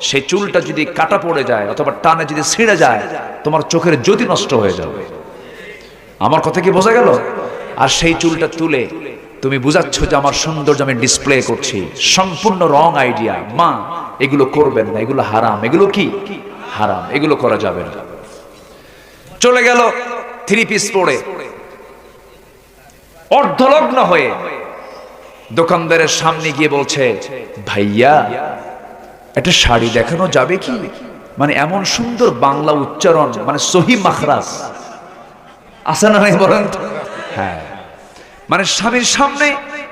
সেই চুলটা যদি কাটা পড়ে যায় অথবা টানে যদি ছিঁড়ে যায়, তোমার চোখের জ্যোতি নষ্ট হয়ে যাবে। আমার কথা কি বোঝা গেল? আর সেই চুলটা তুলে তুমি বুঝাচ্ছ যে আমার সৌন্দর্য আমি ডিসপ্লে করছি, সম্পূর্ণ রং আইডিয়া। মা, এগুলো করবেন না, এগুলো হারাম। এগুলো কি হারাম? এগুলো করা যাবে না। চলে গেল 3 পিস পরে, অর্ধলগ্ন হয়ে দোকানদারের সামনে গিয়ে বলছে, ভাইয়া একটা শাড়ি দেখানো যাবে কি? মানে এমন সুন্দর বাংলা উচ্চারণ, মানে সহি মাখরাজ। আছে না নাই বলেন? হ্যাঁ, মানে স্বামীর সামনে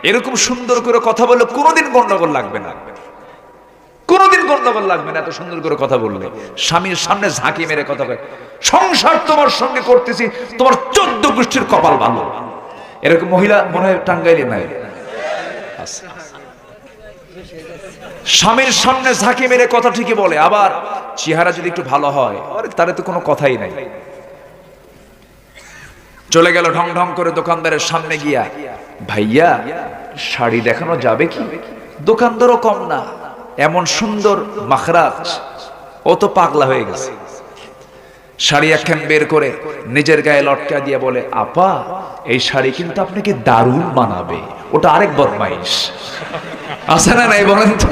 এরকম সুন্দর করে কথা বললে কোনোদিন গন্ডগোল লাগবে না, কোনোদিন গন্ডগোল লাগবে না। এত সুন্দর করে কথা বললে, স্বামীর সামনে ঝাঁকি মেরে কথা বলে, সংসার তোমার সঙ্গে করতেছি, তোমার 14 গোষ্ঠীর কপাল ভালো। এরকম মহিলা মনে হয় টাঙ্গাইলে নাই। স্বামীর সামনে ঝাঁকি মেরে কথা ঠিকই বলে, আবার চেহারা যদি একটু ভালো হয়, আরে তারে তো কোনো কথাই নাই। চলে গেল ঢং ঢং করে দোকানদারের সামনে গিয়া, ভাইয়া শাড়ি দেখানো যাবে কি? দোকানদারও কম না, এমন সুন্দর মাখরাজ, ও তো পাগলা হয়ে গেছে। শাড়ি একখান বের করে নিজের গায়ে লটকা দিয়ে বলে, আপা এই শাড়ি কিন্তু আপনাকে দারুণ মানাবে। ওটা আরেক বদমাইশ। আছে না নাই বলেন তো?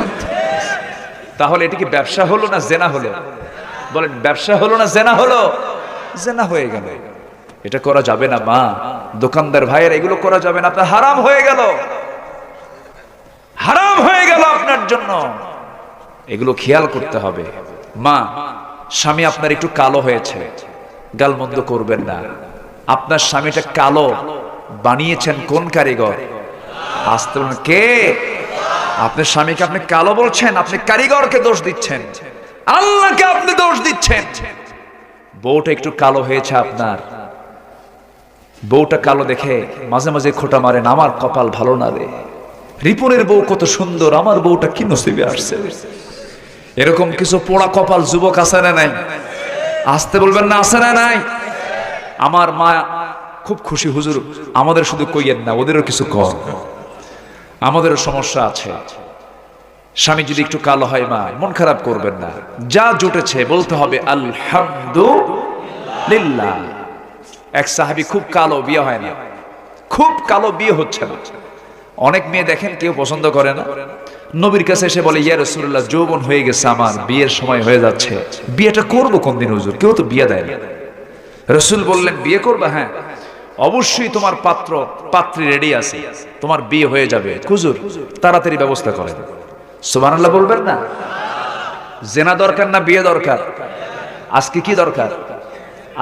তাহলে এটা কি ব্যবসা হলো না জেনা হলো? বলেন, ব্যবসা হলো না জেনা হলো? জেনা হয়ে গেল। এটা করা যাবে না মা, দোকানদার ভাইয়ের, এগুলো করা যাবে না, আপনার হারাম হয়ে গেল, হারাম হয়ে গেল আপনার জন্য। এগুলো খেয়াল করতে হবে। মা, স্বামী আপনার একটু কালো হয়েছে, গালমন্দ করবেন না, আপনার স্বামীটা কালো বানিয়েছেন কোন কারিগর? আসতে বলেন কে? আপনার স্বামীকে আপনি কালো বলছেন, আপনি কারিগরকে দোষ দিচ্ছেন, আল্লাহকে আপনি দোষ দিচ্ছেন। বউটা একটু কালো হয়েছে আপনার, বউটা কালো দেখে মাঝে মাঝে খোঁটা মারেন, আমার কপাল ভালো না রে, রিপনের বউ কত সুন্দর, আমার বউটা কি নসিবে আসছে। এরকম কিছু পোড়া কপাল যুবক আছে না নাই? আসতে বলবেন না, আছে না নাই? আমার মা খুব খুশি, হুজুর আমাদের শুধু কইয়েন না, ওদেরও কিছু কর, আমাদেরও সমস্যা আছে। স্বামী যদি একটু কালো হয় মা মন খারাপ করবেন না, যা জুটেছে বলতে হবে আলহামদুলিল্লাহ। এক সাহাবী খুব কালো, বিয়ে হয় না, খুব কালো, বিয়ে হচ্ছে না। অনেক মেয়ে দেখেন কেউ পছন্দ করে না, নবীর কাছে এসে বলে ইয়া রাসূলুল্লাহ যৌবন হয়ে গেছে আমার, বিয়ের সময় হয়ে যাচ্ছে, বিয়েটা করবো কোন দিন হুজুর? কেউ তো বিয়ে দেয় না। রাসূল বললেন বিয়ে করবা? হ্যাঁ অবশ্যই, তোমার পাত্র পাত্রী রেডি আছে, তোমার বিয়ে হয়ে যাবে, হুজুর তাড়াতাড়ি ব্যবস্থা করেন। সুবহানাল্লাহ বলবেন না? জেনা দরকার না বিয়ে দরকার? আজকে কি দরকার?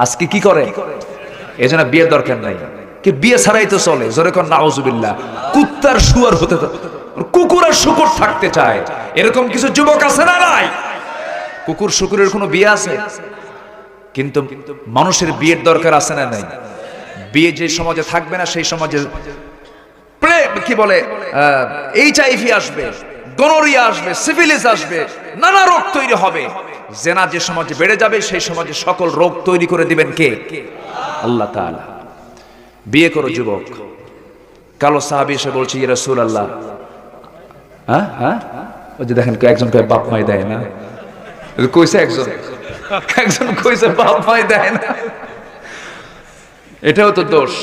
আজকে কি করে? এজন্য বিয়ের দরকার নাই, কি বিয়ে ছাড়াই তো চলে। জোরে কর নাউজুবিল্লাহ। কুত্তার শুয়ার হতে, কুকুর আর শুকুর থাকতে চায়, এরকম কিছু যুবক আছে না নাই? কুকুর শুকুরের কোনো বিয়ে আছে? কিন্তু মানুষের বিয়ের দরকার আছে না নাই? বিয়ে যে সমাজে থাকবে না সেই সমাজে প্রেম কি বলে HIV আসবে, গনোরিয়া আসবে, সিফিলিস আসবে, নানা রোগ তৈরি হবে। জেনা যে সমাজে বেড়ে যাবে সেই সমাজে সকল রোগ তৈরি করে দিবেন কে? আল্লাহ তাআলা। বিয়ে করো যুবক। কালো সাহাবী এসে বলছে ইয়া রাসূলুল্লাহ, হ্যাঁ হ্যাঁ ওই যে দেখেন একজন কয় বাপ মাই দেয় না, কইছে একজন কইছে বাপ মাই দেয় না। এটাও তো দোষ,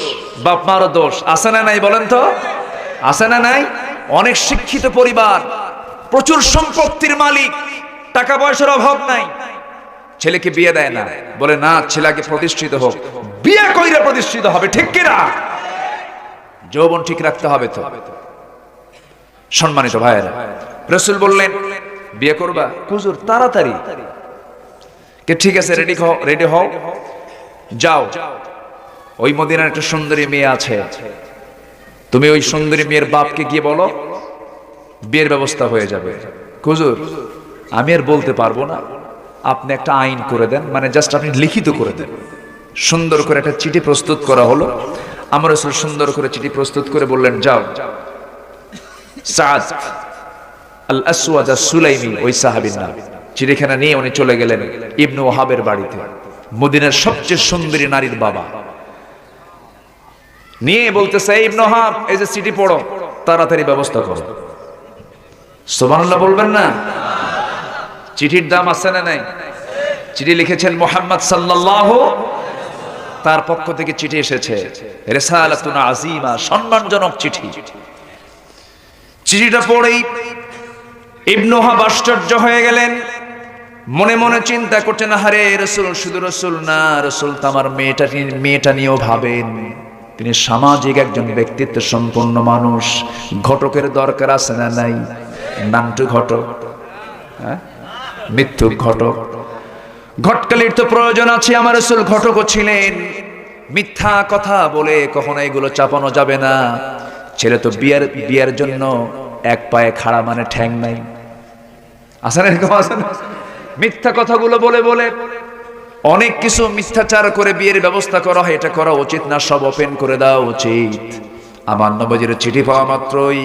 বাপ মারও দোষ আছে না নাই বলেন তো? আছে না নাই? অনেক শিক্ষিত পরিবার, প্রচুর সম্পত্তির মালিক, টাকা পয়সার অভাব নাই, ছেলেকে বিয়ে দেয় না, বলে না ছেলেকে প্রতিষ্ঠিত হোক, বিয়ে কইরা প্রতিষ্ঠিত হবে, ঠিক কিনা? যৌবন ঠিক রাখতে হবে তো। সম্মানিত ভাইয়েরা, রাসূল বললেন বিয়ে করবা? হুজুর তাড়াতাড়ি। কে ঠিক আছে, রেডি হও, যাও, ওই মদিনার একটা সুন্দরী মেয়ে আছে, তুমি ওই সুন্দরী মেয়ের বাপকে গিয়ে বলো বিয়ের ব্যবস্থা হয়ে যাবে। হুজুর আমি আর বলতে পারবো না, আপনি একটা আইন করে দেন, মানে জাস্ট আপনি লিখিত করে দেন। সুন্দর করে একটা চিঠি প্রস্তুত করা হলো। আমার রাসূল সুন্দর করে চিঠি প্রস্তুত করে বললেন যাও, সাদ আল আসওয়াদ আস-সুলাইমি ওই সাহাবীর নাম, চিঠিখানা নিয়ে উনি চলে গেলেন ইবনে ওয়াহাবের বাড়িতে, মদিনার সবচেয়ে সুন্দরী নারীর বাবা। নিয়ে বলতেছে ইবনে ওয়াহাব এই যে চিঠি পড়ো, তাড়াতাড়ি ব্যবস্থা করো। সুবহানাল্লাহ বলবেন না? চিঠির দাম আছে না নাই? চিঠি লিখেছেন মুহাম্মদ সাল্লাল্লাহু, তার পক্ষ থেকে চিঠি এসেছে, রিসালাতুন আযীমা, সম্মানজনক চিঠি। চিঠিটা পড়েই ইবনে ওয়াহাব আশ্চর্য হয়ে গেলেন, মনে মনে চিন্তা করছেন আরে রাসূল শুধু রাসূল না, রাসূল তো আমার মেয়েটা নিয়েও ভাবেন, তিনি সামাজিক একজন ব্যক্তিত্ব সম্পন্ন মানুষ, ঘটকের দরকার আছে না নাই? নামটু ঘটক, হ্যাঁ মিথ্যুক ঘটক, ঘটকালির তো প্রয়োজন আছে। আমার রাসূল ঘটকও ছিলেন, মিথ্যা কথা বলে কখনো এগুলো চাপানো যাবে না। ছেলে তো বিয়ের জন্য এক পায়ে খাড়া, মানে ঠ্যাং নাই, আছে না এরকম? আছে না? মিথ্যা কথাগুলো বলে বলে অনেক কিছু মিথ্যাচার করে বিয়ের ব্যবস্থা করা হয়, এটা করা উচিত না, সব ওপেন করে দেওয়া উচিত। আমার নবীজির চিঠি পাওয়া মাত্রই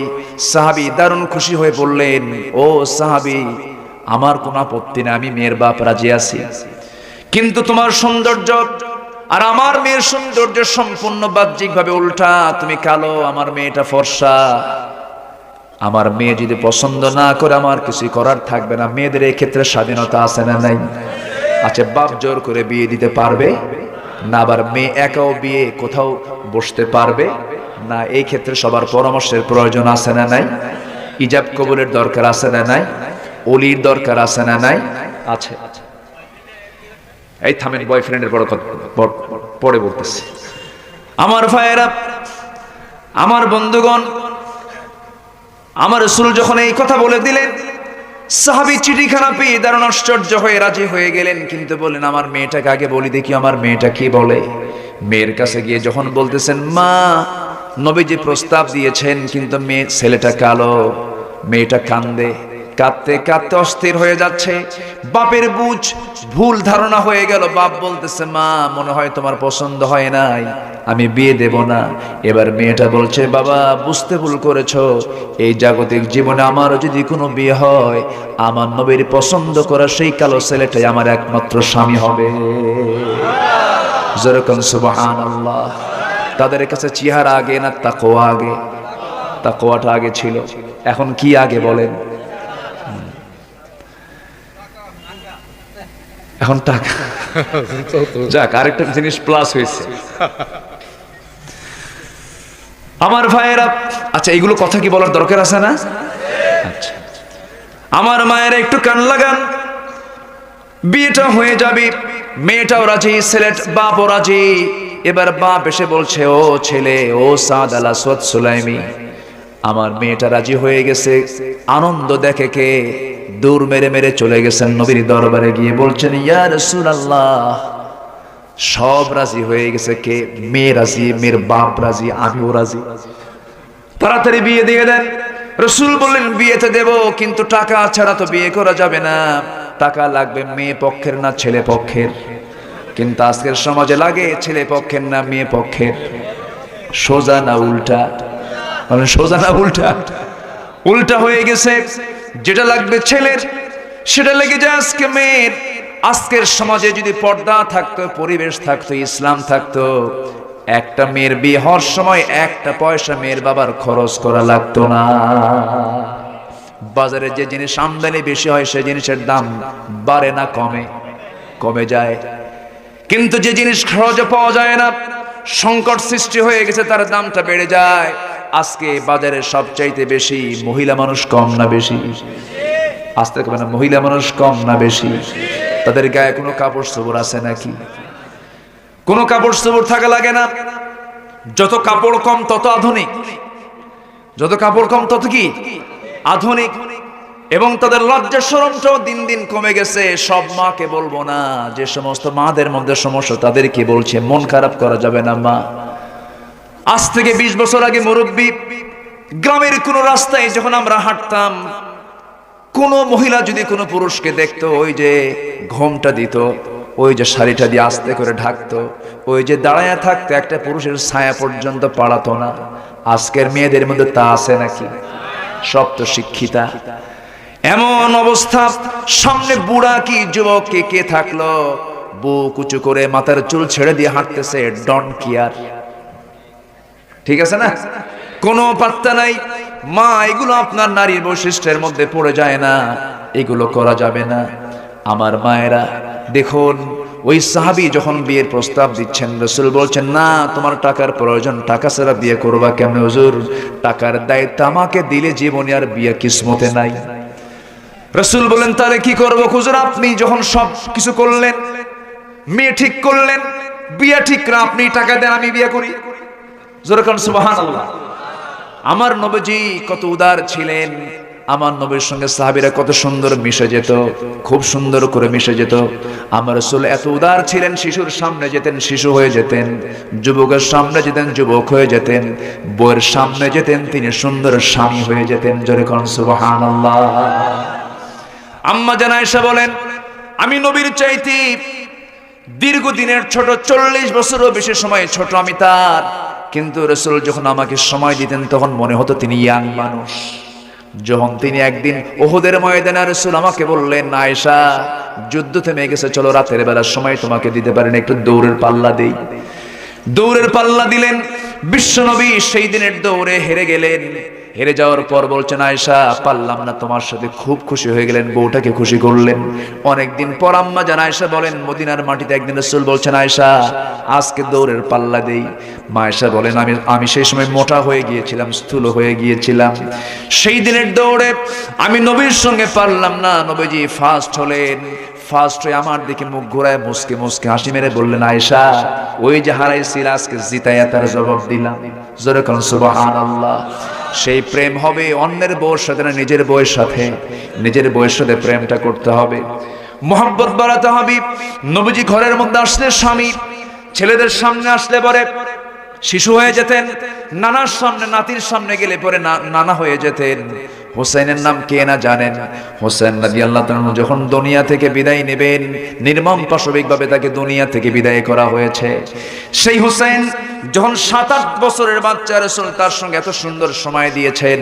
সাহাবী দারুণ খুশি হয়ে বললেন, ও সাহাবী আমার কোনো আপত্তি না, আমি মেয়ের বাপ রাজি আছি, কিন্তু তোমার সৌন্দর্য আর আমার মেয়ের সৌন্দর্য সম্পূর্ণ বাহ্যিকভাবে উল্টা, তুমি কালো, আমার মেয়েটা ফর্সা। আমার মেয়ে যদি পছন্দ না করে আমার কিছু করার থাকবে না। মেয়েদের এই ক্ষেত্রে স্বাধীনতা আছে না নাই? আচ্ছা বাপ জোর করে বিয়ে দিতে পারবে না, আবার মেয়ে একাও বিয়ে কোথাও বসতে পারবে না, এই ক্ষেত্রে সবার পরামর্শের প্রয়োজন আছে না নাই? ইজাব কবুলের দরকার আছে না নাই? ওলির দরকার আছে না নাই? আছে। এই থামেন, বয়ফ্রেন্ডের বড় কথা পরে বলতেছি। আমার ভাইয়েরা, আমার বন্ধুগণ, আমার রাসূল যখন এই কথা বলে দিলেন, সাহাবী চিঠিখানা পেয়ে দারুণ আশ্চর্য হয়ে রাজি হয়ে গেলেন, কিন্তু বলেন আমার মেয়েটাকে আগে বলি দেখি আমার মেয়েটা কি বলে। মেয়ের কাছে গিয়ে যখন বলতেছেন, মা নবীজি প্রস্তাব দিয়েছেন কিন্তু ছেলেটা কালো। মেয়েটা কাঁদতে কাঁদতে অস্থির হয়ে যাচ্ছে। বাপের ভুল ধারণা হয়ে গেল। বাপ বলতেছে, মা মনে হয় তোমার পছন্দ হয় নাই, আমি বিয়ে দেব না। এবার মেয়েটা বলছে, বাবা বুঝতে ভুল করেছো, এই জাগতিক জীবনে আমারও যদি কোনো বিয়ে হয়, আমার নবীর পছন্দ করা সেই কালো ছেলেটাই আমার একমাত্র স্বামী হবে। যেরকম সুবহানাল্লাহ। তাদের কাছে চেহারা আগে না তাকওয়া আগে? তাকওয়াটা আগে ছিল। এখন কি আগে বলেন? এখন টাকা। যাক, আরেকটা জিনিস প্লাস হয়েছে আমার ভাইয়েরা। আচ্ছা, এইগুলো কথা কি বলার দরকার আছে না? আচ্ছা, আমার মায়েরা একটু কান লাগান। বিয়েটা হয়ে যাবে, মেয়েটাও রাজি, বাপও রাজি। এবার বাপ এসে বলছে, ও ছেলে, ও সাদ আল আসওয়াদ সুলাইমি, আমার মেয়েটা রাজি হয়ে গেছে। আনন্দ দেখে কে দূর মেরে মেরে চলে গেছেন নবীর দরবারে গিয়ে বলছেন, ইয়া রাসূলুল্লাহ, সব রাজি হয়ে গেছে। কে? মেয়ে রাজি, মেয়ের বাপ রাজি, আমিও রাজি, তাড়াতাড়ি বিয়ে দিয়ে দেন। রাসূল বললেন, বিয়েতে দেব, কিন্তু টাকা ছাড়া তো বিয়ে করা যাবে না। টাকা লাগবে মেয়ে পক্ষের না ছেলে পক্ষের? কিন্তু আজকের সমাজে লাগে ছেলে পক্ষের না মেয়ে পক্ষের। সোজা না উল্টা? মানে সোজা না উল্টা? উল্টা হয়ে গেছে। যেটা লাগবে ছেলের সেটা লেগে যায় আজকে মেয়ের। আজকের সমাজে যদি পর্দা থাকতো, পরিবেশ থাকতো, ইসলাম থাকতো, একটা মেয়ের বিয়ে হওয়ার সময় একটা পয়সা মেয়ের বাবার খরচ করা লাগতো না। বাজারে যে জিনিস আমদানি বেশি হয় সে জিনিসের দাম বাড়ে না কমে? কমে যায়। কিন্তু যে জিনিস খরচে পাওয়া যায় না, সংকট সৃষ্টি হয়ে গেছে, তার দামটা বেড়ে যায়। আজকে বাজারে সবচাইতে বেশি মহিলা মানুষ কম না বেশি? আসতে হবে না, মহিলা মানুষ কম না বেশি? তাদের গায়ে কোনো কাপড় চোপড় আছে নাকি? কোনো কাপড় চোপড় থাকা লাগে না। যত কাপড় কম তত আধুনিক, যত কাপড় কম তত কি আধুনিক। এবং তাদের লজ্জা শরমটাও দিন দিন কমে গেছে। সব মাকে বলবো না, যে সমস্ত মাদের মধ্যে সমস্যা তাদেরকে বলছে, মন খারাপ করা যাবে না মা। আজ থেকে 20 বছর আগে মুরব্বী গ্রামের কোন রাস্তায় যখন আমরা হাঁটতাম, কোন মহিলা যদি কোনো পুরুষকে দেখতো, ওই যে ঘোমটা দিত, ওই যে শাড়িটা দিয়ে আস্তে করে ঢাকতো, ওই যে দাঁড়ায়া থাকতো, একটা পুরুষের ছায়া পর্যন্ত পাড়াতো না। আজকের মেয়েদের মধ্যে তা আছে নাকি? সব তো শিক্ষিতা। এমন অবস্থা, সামনে বুড়া কি যুবক কে থাকলো, বুক উঁচু করে মাথার চুল ছেড়ে দিয়ে হাঁটতেছে, ডন কেয়ার। ঠিক আছে না? কোনো পাত্তা নাই। মা, এগুলো আপনার নারীর বৈশিষ্ট্যের মধ্যে পড়ে যায় না, এগুলো করা যাবে না। আমার মায়েরা দেখুন, ওই সাহাবী যখন বিয়ের প্রস্তাব দিচ্ছেন, রাসূল বলছেন, না তোমার টাকার প্রয়োজন, টাকা ছাড়া বিয়ে করবা কেমনে হুজুর? টাকার দায়িত্ব আমাকে দিলে জীবনে আর বিয়ে কিসমতে নাই। রাসূল বলেন, তাহলে কি করবো হুজুর? আপনি যখন সব কিছু করলেন, মেয়ে ঠিক করলেন, বিয়ে ঠিক করে আপনি টাকা দেন, আমি বিয়ে করি। যেরকম সুবহানাল্লাহ। আমার নবীজি কত উদার ছিলেন। আমার নবীর সঙ্গে সাহাবীরা কত সুন্দর মিশে যেত, খুব সুন্দর করে মিশে যেত। আমার রাসূল এত উদার ছিলেন, শিশুর সামনে যেতেন শিশু হয়ে যেতেন, যুবকের সামনে যেতেন যুবক হয়ে যেতেন, বউয়ের সামনে যেতেন তিনি সুন্দর স্বামী হয়ে যেতেন। যেরকম সুবহানাল্লাহ। আম্মা জান আয়েশা বলেন, আমি নবীর চাইতে দীর্ঘদিনের ছোট, 40 বছরও বেশি সময় ছোট আমি তার। কিন্তু রাসূল যখন আমাকে সময় দিতেন তখন মনে হতো তিনি ইয়াং মানুষ। যখন তিনি একদিন উহুদের ময়দানে রাসূল আমাকে বললেন, আয়েশা যুদ্ধ থেমে গেছে, চলো রাতের বেলার সময় তোমাকে দিতে পারেন, একটু দৌড়ের পাল্লা দেই। দৌড়ের পাল্লা দিলেন। বিশ্বনবী সেই দিনের দৌড়ে হেরে গেলেন। হেরে যাওয়ার পর বলছেন, আয়েশা পারলাম না তোমার সাথে। খুব খুশি হয়ে গেলেন, বউটাকে খুশি করলেন। অনেকদিন পর আম্মা জান আয়েশা বলেন, মদিনার মাটিতে একদিন রাসূল বলছেন, আয়েশা আজকে দৌড়ের পাল্লা দেই। মা আয়েশা বলেন, আমি সেই সময় মোটা হয়ে গিয়েছিলাম, স্থূল হয়ে গিয়েছিলাম। সেই দিনের দৌড়ে আমি নবীর সঙ্গে পারলাম না। নবীজি ফার্স্ট হলেন। ফার্স্ট হয়ে আমার দিকে মুখ ঘোরায় মুসকে মুসকে হাসি মেরে বললেন, আয়েশা ওই যে হারাইছিল আজকে জিতাইয়া তার জবাব দিলাম। জোরে বলুন সুবহানাল্লাহ। সেই প্রেম হবে অন্যের বউয়ের সাথে না, নিজের বউয়ের সাথে। নিজের বউয়ের সাথে প্রেমটা করতে হবে, মহব্বত বাড়াতে হবে। নবীজি ঘরের মধ্যে আসলে স্বামী ছেলেদের সামনে আসলে পরে শিশু হয়ে যেতেন, নানার সামনে নাতির সামনে গেলে পরে নানা হয়ে যেতেন। হোসেনের নাম কে না জানেন? হোসেন রাদিয়াল্লাহু তাআলা যখন দুনিয়া থেকে বিদায় নেবেন, নির্মম পাশবিকভাবে তাকে দুনিয়া থেকে বিদায় করা হয়েছে। সেই হোসেন যখন 7-8 বছরের বাচ্চা, রাসূল তার সঙ্গে এত সুন্দর সময় দিয়েছেন।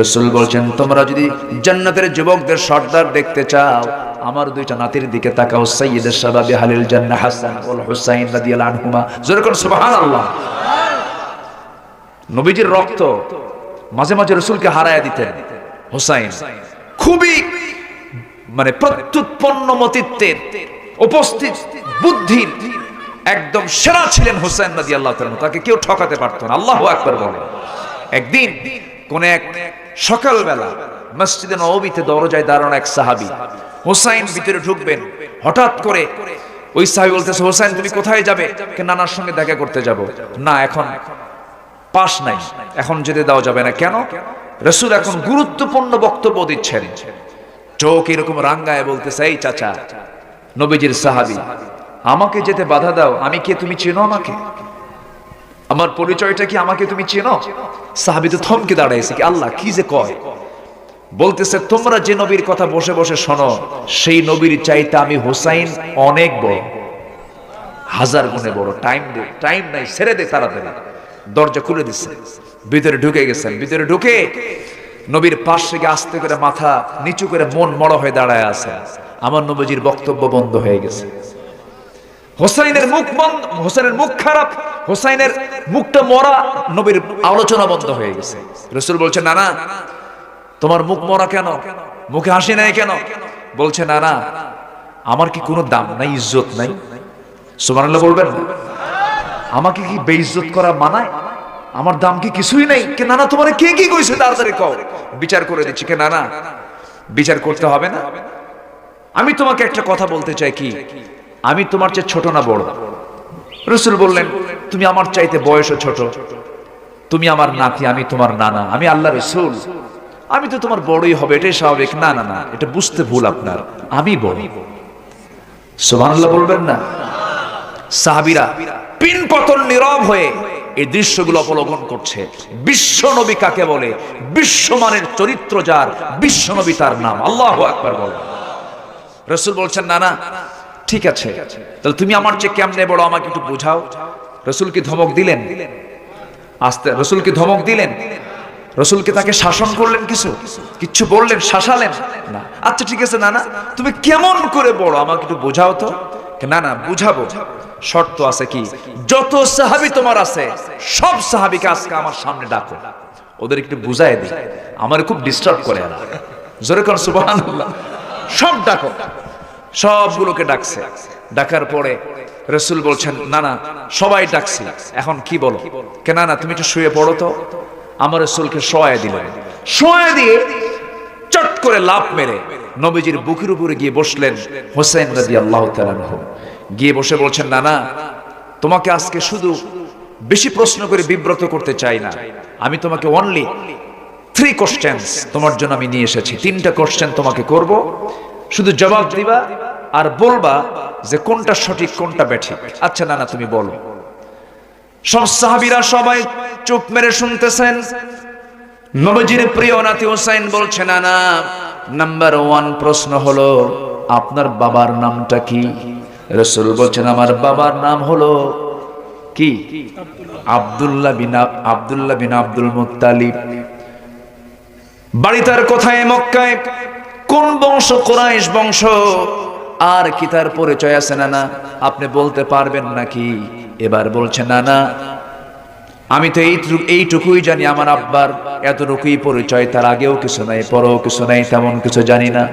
রাসূল বলছেন, তোমরা যদি জান্নাতের যুবকদের সর্দার দেখতে চাও, আমার দুইটা নাতির দিকে তাকাও, সাইয়্যিদুশ শাবাবি আহলিল জান্নাহ হাসান ওয়াল হুসাইন রাদিয়াল্লাহু আনহুমা। জোরে করে সুবহানাল্লাহ। নবীজির রক্ত মাঝে মাঝে রাসূলকে হারায়া দিতেন হুসাইন। খুবই মানে প্রত্যুৎপন্ন মতিত্বের, উপস্থিত বুদ্ধির একদম সেরা ছিলেন হুসাইন রাদিয়াল্লাহু তাআলা। তাকে কেউ ঠকাতে পারত না। আল্লাহু আকবার বলে। একদিন কোন এক সকালবেলা মসজিদে নববীতে দরজায় দাঁড়ানো এক সাহাবী, হুসাইন ভিতরে ঢুকবেন, হঠাৎ করে ওই সাহাবী বলতেছে, হুসাইন তুমি কোথায় যাবে? নানার সঙ্গে দেখা করতে যাব। না, এখন পাস নাই, এখন যেতে দেওয়া যাবে না। কেন? রাসূল এখন গুরুত্বপূর্ণ বক্তব্য দিচ্ছেন। চোখ এরকম রাঙ্গায় বলতেছে, এই চাচা, নবীজির সাহাবী, আমাকে যেতে বাধা দাও। আমি কে তুমি চেনো আমাকে? আমার পরিচয়টা কি আমাকে তুমি চেনো? সাহাবী তো থমকে দাঁড়াইছে, কি আল্লাহ কি যে কয়। বলতেছে, তোমরা যে নবীর কথা বসে বসে শোনো, সেই নবীর চাইতে আমি হুসাইন অনেক বড়, 1000 গুণে বড়। টাইম নাই, ছেড়ে দে তাড়াতাড়ি। দরজা খুলে দিচ্ছে, ভিতরে ঢুকে গেছেন। ভিতরে ঢুকে নবীর পাশ থেকে আস্তে করে মাথা নিচু করে মন মড়া হয়ে দাঁড়ায় আছে। আমার নবীজির বক্তব্য বন্ধ হয়ে গেছে। হোসাইনের মুখ বন্ধ, হোসাইনের মুখ খারাপ, হোসাইনের মুখটা মরা, নবীর আলোচনা বন্ধ হয়ে গেছে। রাসূল বলছে, না না, তোমার মুখ মরা কেন? মুখে হাসি নাই কেন? বলছে, না না, আমার কি কোনো দাম নাই, ইজ্জত নাই? সুবহানাল্লাহ বলবেন না? আমাকে কি বেইজ্জত করা মানায়? আমার দাম কি কিছুই নাই? কে না না, তোমারে কে কি কইছে? তাড়াতাড়ি কও, বিচার করে দিচ্ছি। কে না না, বিচার করতে হবে না। আমি তোমাকে একটা কথা বলতে চাই, কি আমি তোমার চেয়ে ছোট না বড়? রাসূল বললেন, তুমি আমার চাইতে বয়সে ছোট, তুমি আমার নাতি, আমি তোমার নানা, আমি আল্লাহর রাসূল, আমি তো তোমার বড়ই হবে, এটাই স্বাভাবিক। না না না, এটা বুঝতে ভুল আপনার, আমি বড়। সুবহানাল্লাহ বলবেন না? সাহাবীরা পিনপতন নীরব হয়ে এই দৃশ্যগুলো অবলোকন করছে। বিশ্ব নবী কাকে বলে? বিশ্বমানের চরিত্র যার, বিশ্ব নবী তার নাম। আল্লাহু আকবার বলে। রাসূল বলছেন, না না, ঠিক আছে, তাহলে তুমি আমার চেয়ে কেমনে বড় আমাকে একটু বোঝাও। রাসূল কি ধমক দিলেন? আস্তে রাসূল কি ধমক দিলেন? রাসূলকে তাকে শাসন করলেন? কিচ্ছু বললেন, শাসালেন না। আচ্ছা ঠিক আছে, না না, তুমি কেমন করে বড় আমাকে একটু বোঝাও তো। না না, বুঝাবো, শর্ত আছে। কি? যত সাহাবী তোমার আছে, সব সাহাবীকে আজকে আমার সামনে ডাকো, ওদের একটু বুঝায় দিই, আমার খুব ডিস্টার্ব করে। জোরে কোন সুবহানাল্লাহ। সব ডাকো। সবগুলোকে ডাকছে। ডাকার পরে রাসূল বলছেন, না না, সবাই ডাকছি, এখন কি বলো? না না, তুমি একটু শুয়ে পড়ো তো। আমার রাসূলকে শোয়ায় দিলেন। শোয়ায় দিয়ে চট করে লাফ মেরে নবীজির বুকের উপরে গিয়ে বসলেন হোসেন রাদিয়াল্লাহু তাআলা আনহু। গিয়ে বসে বলছেন, না না, তোমাকে আজকে শুধু বেশি প্রশ্ন করে বিব্রত করতে চাই না, আমি তোমাকে অনলি 3 কোশ্চেনস তোমার জন্য আমি নিয়ে এসেছি। 3টা কোশ্চেন তোমাকে করব, শুধু জবাব দিবা আর বলবা যে কোনটা সঠিক কোনটা ব্যাঠিক। আচ্ছা না না, তুমি বলো। সব সাহাবীরা সবাই চুপ মেরে শুনতেছেন। নবীজির প্রিয় নাতি হোসেন বলছে, না না, নাম্বার 1 প্রশ্ন হলো, আপনার বাবার নামটা কি? রাসূল বলছেন, আমার বাবার নাম হলো কি? আব্দুল্লাহ বিন আব্দুল মুত্তালিব। বাড়ি তার কোথায়? মক্কায়। কোন বংশ? কুরাইশ বংশ। আর কি তার পরিচয় আছে না না? আপনি বলতে পারবেন নাকি? এবার বলছে, না না, আমি তো এইটুকুই জানি, আমার আব্বার এতটুকুই পরিচয়, তার আগেও কিছু নাই, পরেও কিছু নাই, তেমন কিছু জানি না।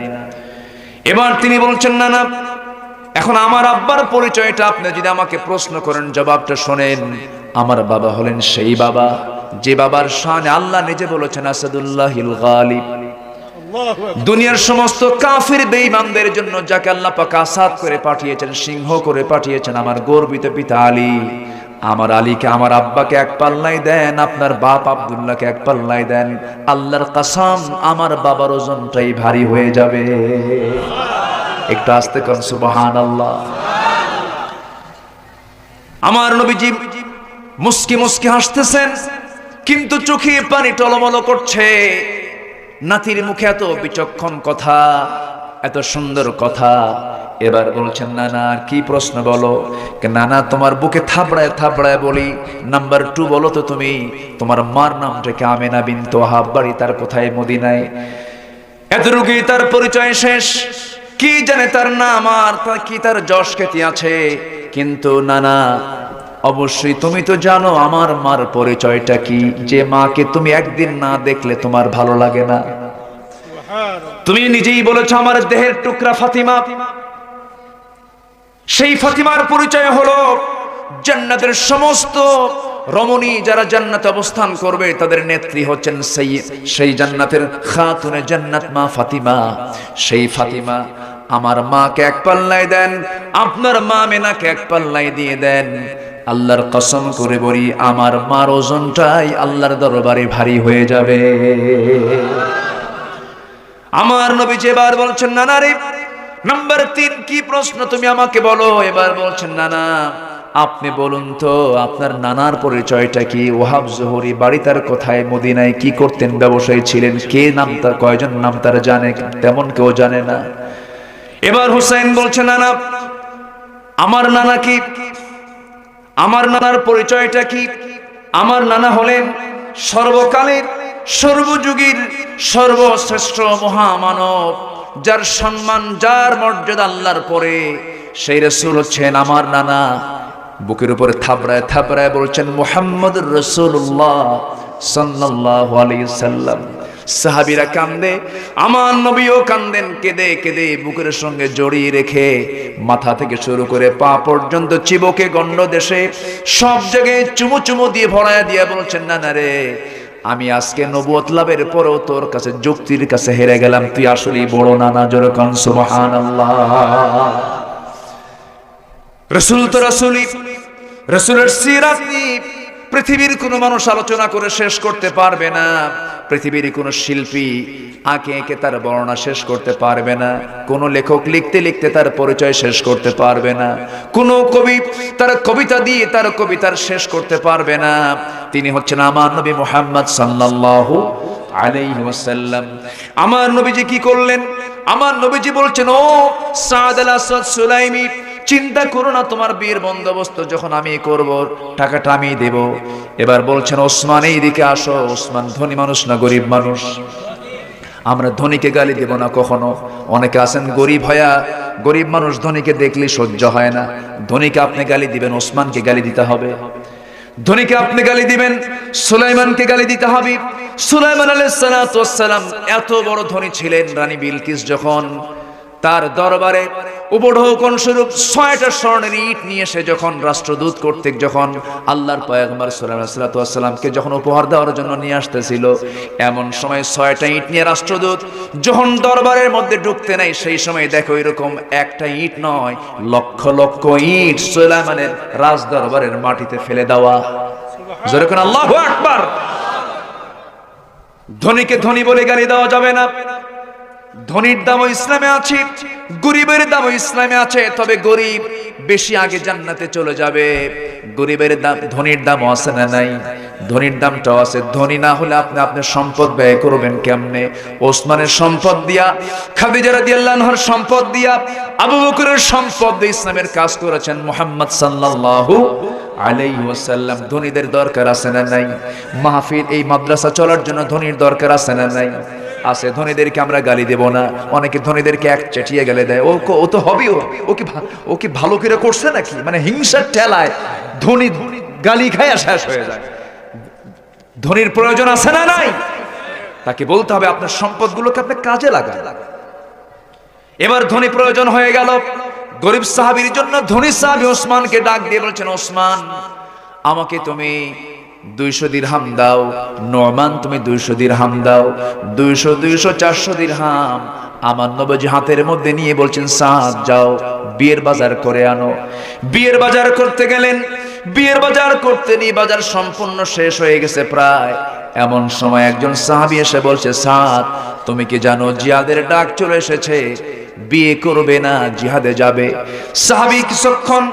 এবার তিনি বলছেন, না না, এখন আমার আব্বার পরিচয়টা আপনি যদি আমাকে প্রশ্ন করেন, জবাবটা শোনেন। আমার বাবা হলেন সেই বাবা যে বাবার শানে আল্লাহ নিজে বলেছেন, আসাদুল্লাহিল গালিব। দুনিয়ার সমস্ত কাফির বেঈমানদের জন্য যাকে আল্লাহ পাক আসাদ করে পাঠিয়েছেন, সিংহ করে পাঠিয়েছেন, আমার গর্বিত পিতা আলী। আমার আলীকে, আমার আব্বাকে এক পাল্লাই দেন, আপনার বাপ আব্দুল্লাহকে এক পাল্লাই দেন, আল্লাহর কসম আমার বাবার ওজনটাই ভারী হয়ে যাবে। একটু আস্তে কর সুবহানাল্লাহ। আমার নবীজি মুস্কি মুস্কি হাসতেছেন, কিন্তু চোখে পানি টলমল করছে। নাতির মুখে এত বিচক্ষণ কথা, এত সুন্দর কথা। এবার বলছেন, নানা কি প্রশ্ন বলো। নানা তোমার বুকে থাপড়ায় থাপড়ায় বলি, নাম্বার 2 বলো তো তুমি, তোমার মার নামটা কি আমেনা বিনতে ওয়াহাব, বাড়ি তার কোথায়? মদিনায়। এতটুকুই তার পরিচয় শেষ। কি জানে তার নাম আর কি তার যশ খ্যাতি আছে। কিন্তু নানা অবশ্যই তুমি তো জানো আমার মার পরিচয়টা কি, যে মাকে তুমি একদিন না দেখলে তোমার ভালো লাগে না। তুমি নিজেই বলেছো আমার দেহের টুকরা ফাতিমা। সেই ফাতিমার পরিচয় হলো জান্নাতের সমস্ত রমণী যারা জান্নাতে অবস্থান করবে তাদের নেত্রী হচ্ছেন সেই জান্নাতের খাতুনে জান্নাত মা ফাতিমা। সেই ফাতিমা আমার মাকে এক পাল্লায় দেন, আপনার মা মেনাকে এক পাল্লায় দিয়ে দেন। আল্লাহর কসম করে বলি, আমার মার ওজনটাই আল্লাহর দরবারে ভারী হয়ে যাবে। আমার নবীজি এবার বলছেন, নানা রে নাম্বার 3 কি প্রশ্ন তুমি আমাকে বলো। এবার বলছেন, নানা আপনি বলুন তো আপনার নানার পরিচয়টা কি? ওয়াহাব জোহরি, বাড়ি তার কোথায়? মদিনায়। কি করতেন? ব্যবসায়ী ছিলেন। কে নাম তার? কয়জন নাম তার জানে? তেমন কেউ জানে না। এবার হুসাইন বলছে, নানা আমার নানা কি, আমার নানার পরিচয়টা কি? আমার নানা হলেন সর্বকালের সর্বযুগীর সর্বশ্রেষ্ঠ মহামানব, যার সম্মান যার মর্যাদা আল্লাহর পরে সেই রাসূল হচ্ছেন আমার নানা। বুকের উপরে থাপড়ায় থাপড়ায় বলছেন, মুহাম্মদুর রাসূলুল্লাহ সাল্লাল্লাহু আলাইহি সাল্লাম। সাহাবীরা কান্দে, আমার নবীও কান্দেন। কেঁদে কেঁদে বুকের সঙ্গে জড়িয়ে রেখে মাথা থেকে শুরু করে পা পর্যন্ত চিবুকে গণ্ড দেশে সব জায়গায় চুমু চুমু দিয়ে ভরায় দিয়ে বলছেন, নানা রে আমি আজকে নবুয়ত লাভের পরেও তোর কাছে যুক্তির কাছে হেরে গেলাম। তুই আসলেই বড় নানা। জোরে কান সুবহানাল্লাহ। রাসূল তো রাসূলই, রাসূলের সিরাত পৃথিবীর কোনো মানুষ আলোচনা করে শেষ করতে পারবে না। পৃথিবীর কোনো শিল্পী আঁকে এঁকে তার বর্ণনা শেষ করতে পারবে না। কোনো লেখক লিখতে লিখতে তার পরিচয় শেষ করতে পারবে না। কোনো কবি তার কবিতা দিয়ে তার কবিতার শেষ করতে পারবে না। তিনি হচ্ছেন আমার নবী মুহাম্মদ সাল্লাল্লাহু আলাইহি ওয়াসাল্লাম। আমার নবীজি কি করলেন? আমার নবীজি বলছেন, ও সাদ আল আসাদ সুলাইমি, চিন্তা করো না, তোমার বিয়ের বন্দোবস্ত যখন আমি করব টাকাটা আমি দেব। এবার বলছেন, ওসমান এইদিকে আসো। ওসমান ধনী মানুষ না গরিব মানুষ? আমরা ধনীকে গালি দেব না কখনো। অনেকে আছেন গরিব হয়া, গরিব মানুষ ধনীকে দেখলে সহ্য হয় না। ধনীকে আপনি গালি দিবেন, ওসমানকে গালি দিতে হবে। ধনীকে আপনি গালি দিবেন, সুলাইমানকে গালি দিতে হবে। সুলাইমান আলাইহিস সালাতু ওয়াস সালাম এত বড় ধনী ছিলেন, রানী বিলকিস যখন তার দরবারে উপঢৌকন স্বরূপ 6টা স্বর্ণের ইট নিয়ে এসে যখন রাষ্ট্রদূত কর্তৃক যখন আল্লাহর পয়গম্বর সাল্লাল্লাহু আলাইহি ওয়াসাল্লামকে যখন উপহার দেওয়ার জন্য নিয়ে আসতেছিল, এমন সময় 6টা ইট নিয়ে রাষ্ট্রদূত যখন দরবারের মধ্যে ঢুকতে নাই, সেই সময় দেখো এরকম একটা ইট নয়, লক্ষ লক্ষ ইট সুলাইমানের রাজ দরবারের মাটিতে ফেলে দেওয়া। জোরে করে আল্লাহু আকবার। ধনীকে ধনী বলে গালি দেওয়া যাবে না। ধনীর দামও ইসলামে আছে, গরিবের দামও ইসলামে আছে। তবে গরিব বেশি আগে জান্নাতে চলে যাবে। গরিবের দাম, ধনীর দামও আছে না নাই? ধনীর দামটাও আছে। ধনী না হলে আপনি আপনার সম্পদ ব্যয় করবেন কেমনে? ওসমানের সম্পদ দিয়া, খাদিজা রাদিয়াল্লাহু আনহার সম্পদ দিয়া, আবু বকরের সম্পদ দিয়ে ইসলামের কাজ করেছেন মুহাম্মদ সাল্লাল্লাহু আলাইহি ওয়াসাল্লাম। ধনীদের দরকার আছে না নাই? মাহফিল এই মাদ্রাসা চলার জন্য ধনীর দরকার আছে না নাই? আছে। ধনীদেরকে আমরা গালি দেব না। অনেকে ধনীদেরকে এক চেটিয়ে গেলে দেয়, ও তো হবেই, ও কি ভালো করে করছে নাকি, মানে হিংসার ঠেলায় ধনী গালি খায় শেষ হয়ে যায়। ধনীর প্রয়োজন আছে না নাই? তাকে বলতে হবে আপনার সম্পদগুলোকে আপনি কাজে লাগান। এবার ধনী প্রয়োজন হয়ে গেল। গরিব সাহাবীর জন্য ধনী সাহাবী ওসমানকে ডাক দিয়ে বলছেন, ওসমান আমাকে তুমি 200 দিরহাম দাও। নোমান তুমি 200 দিরহাম দাও। 200 200 400 দিরহাম আমার নবীজি হাতের মধ্যে নিয়ে বলছেন, সাদ যাও বিয়ের বাজার করে আনো। বিয়ের বাজার করতে গেলেন। বিয়ের বাজার করতে নিয়ে বাজার সম্পূর্ণ শেষ হয়ে গেছে প্রায়। এমন সময় একজন সাহাবী এসে বলছে, সাদ তুমি কি জানো জিহাদের ডাক চলে এসেছে, বিয়ে করবে না জিহাদে যাবে? সাহাবী কিছুক্ষণ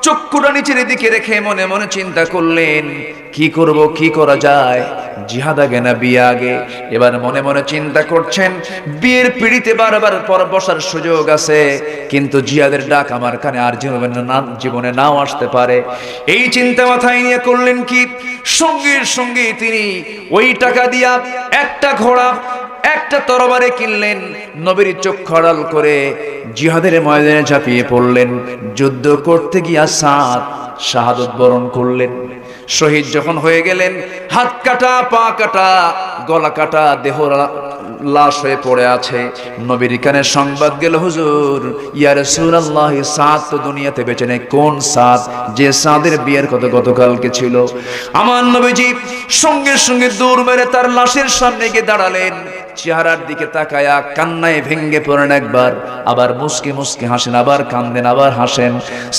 চক্ষুটা নিচের দিকে রেখে মনে মনে চিন্তা করলেন কি করব, কি করা যায়, জিহাদ আগে না বিয়ে আগে। এবার মনে মনে চিন্তা করছেন বিয়ের পিড়িতে বারবার পর বসার সুযোগ আছে, কিন্তু জিহাদের ডাক আমার কানে আর জীবনে নাও আসতে পারে। এই চিন্তা মাথায় নিয়ে করলেন কি, সঙ্গে সঙ্গে তিনি ওই টাকা দিয়া একটা ঘোড়া একটা তরবারি কিনলেন, নবীর চক্ষু আড়াল করে জিহাদের ময়দানে ঝাঁপিয়ে পড়লেন। যুদ্ধ করতে গিয়া সাদ শাহাদত বরণ করলেন। শহীদ যখন হয়ে গেলেন, হাত কাটা, পা কাটা, গলা কাটা, দেহ লাশ হয়ে পড়ে আছে। নবীর কানে সংবাদ গেল, হুজুর ইয়া রাসূলুল্লাহ, সাদ তো দুনিয়াতে বেঁচে নেই। কোন সাদ? যে সাদের বিয়ের কথা গতকালকে ছিল। আমার নবীজি সঙ্গে সঙ্গে দৌড় মেরে তার লাশের সামনে গিয়ে দাঁড়ালেন। চেহারার দিকে তাকায়া কান্নায় ভেঙ্গে পড়েন একবার, আবার মুস্কি মুস্কি হাসেন, আবার কান্দেন, আবার হাসেন।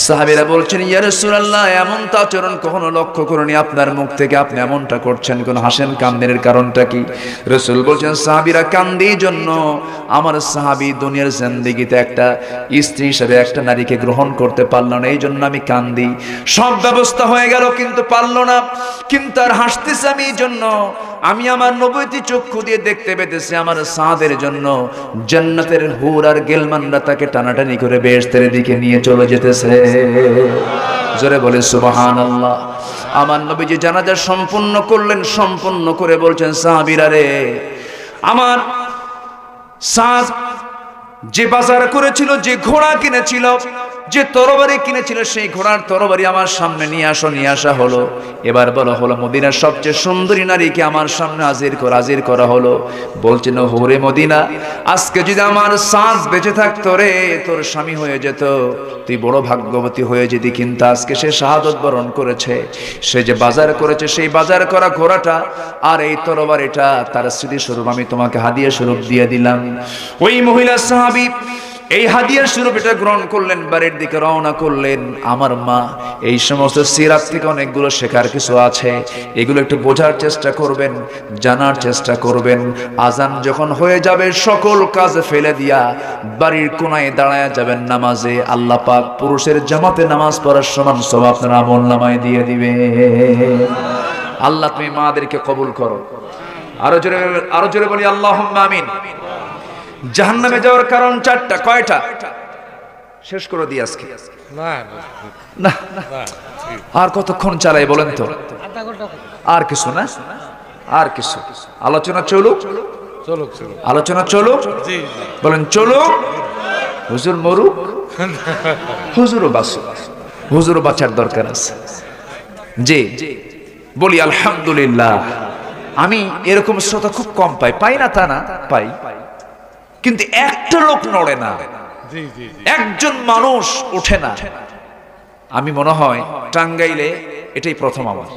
সাহাবীরা বলছেন, ইয়া রাসূলুল্লাহ, এমন তো আচরণ কখনো লক্ষ্য করিনি আপনার মুখ থেকে, আপনি এমনটা করছেন কোন, হাসেন কান্দের কারণটা কি? রাসূল বলছেন, সাহাবীরা কান্দে জন্য, আমার সাহাবী দুনিয়ার জিন্দেগিতে একটা স্ত্রী হিসেবে একটা নারীকে গ্রহণ করতে পারল না, এই জন্য আমি কান্দি। সব ব্যবস্থা হয়ে গেল কিন্তু পারল না, কিন্তু আর হাসতেছে আমি এই জন্য, আমি আমার নবুয়তি চক্ষু দিয়ে দেখতে পেতেছি আমার সাদের জন্য জান্নাতের হুর আর গেলমানরা তাকে টানাটানি করে বেহেশতের দিকে নিয়ে চলে যেতেছে। জোরে বলে সুবহানাল্লাহ। আমার নবীজি জানাজা সম্পূর্ণ করলেন, সম্পূর্ণ করে বলছেন, সাহাবীরা রে, আমার সাদ যে বাজার করেছিল, যে ঘোড়া কিনেছিল, যে তরবারি কিনেছিল, সেই ঘোড়ার তরবারি আমার সামনে নিয়ে আসো। নিয়ে আসা হলো। এবার বলা হলো মদিনার সবচেয়ে সুন্দরী নারীকে আমার সামনে হাজির করা হলো। বলছেন, হোরে মদিনা, আজকে যদি আমার সাদ বেঁচে থাকতো রে, তোর স্বামী হয়ে যেত, তুই বড় ভাগ্যবতী হয়ে যেতি, কিন্তু আজকে সে শাহাদত বরণ করেছে। সে যে বাজার করেছে, সেই বাজার করা ঘোড়াটা আর এই তরবারিটা তার স্মৃতিস্বরূপ আমি তোমাকে হাদিয়া স্বরূপ দিয়ে দিলাম। ওই মহিলা সাহাবী এই হাদিয়ার স্বরূপ এটা গ্রহণ করলেন, বাড়ির দিকে রওনা করলেন। আমার মা এই সমস্ত সিরাত থেকে অনেকগুলো শেখার কিছু আছে, এগুলো একটু বোঝার চেষ্টা করবেন, জানার চেষ্টা করবেন। আজান যখন হয়ে যাবে, সকল কাজ ফেলে দিয়া বাড়ির কোনায় দাঁড়ায় যাবেন নামাজে। আল্লাহ পাক পুরুষের জামাতে নামাজ পড়ার সমান সওয়াব আপনার আমলনামায় দিয়ে দিবে। আল্লাহ তুমি মাদেরকে কবুল করো। আরো জোরে বলি আল্লাহুম্মা আমিন। জাহান্নামে যাওয়ার কারণ চারটা। কয়টা? শেষ করে দিই আজকে। না আর কতক্ষণ চালাই বলেন তো? আর কিছু না, আর কিছু আলোচনা চলুক, আলোচনা চলুক, বলেন চলুক। হুজুর মরুক, হুজুরও বাঁচুক, হুজুরও বাঁচার দরকার আছে। জি বলি আলহামদুলিল্লাহ। আমি এরকম শ্রোতা খুব কম পাই না তা না, পাই, কিন্তু একটা লোক নড়ে না, একজন মানুষ ওঠে না। আমি মনে হয় টাঙ্গাইলে এটাই প্রথম আমার।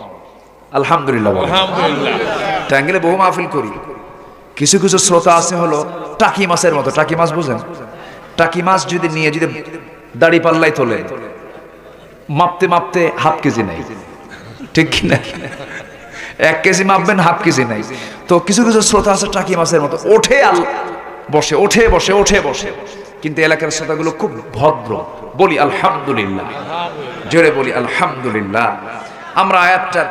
আলহামদুলিল্লাহ। টাঙ্গাইলে বহু মাহফিল করি, কিছু কিছু শ্রোতা আছে হলো টাকি মাছের মতো। টাকি মাছ বুঝেন? টাকি মাছ যদি নিয়ে যদি দাড়ি পাল্লাই তোলে, মাপতে মাপতে হাফ কেজি নাই, ঠিক কিনা? 1 কেজি মাপবেন, হাফ কেজি নাই। তো কিছু কিছু শ্রোতা আছে টাকি মাছের মতো, ওঠে বসে, ওঠে বসে, ওঠে বসে, কিন্তু এলাকার শ্রোতাগুলো খুব ভদ্র। বলি আলহামদুলিল্লাহ, জোরে বলি আলহামদুলিল্লাহ। আমরা আয়াতটা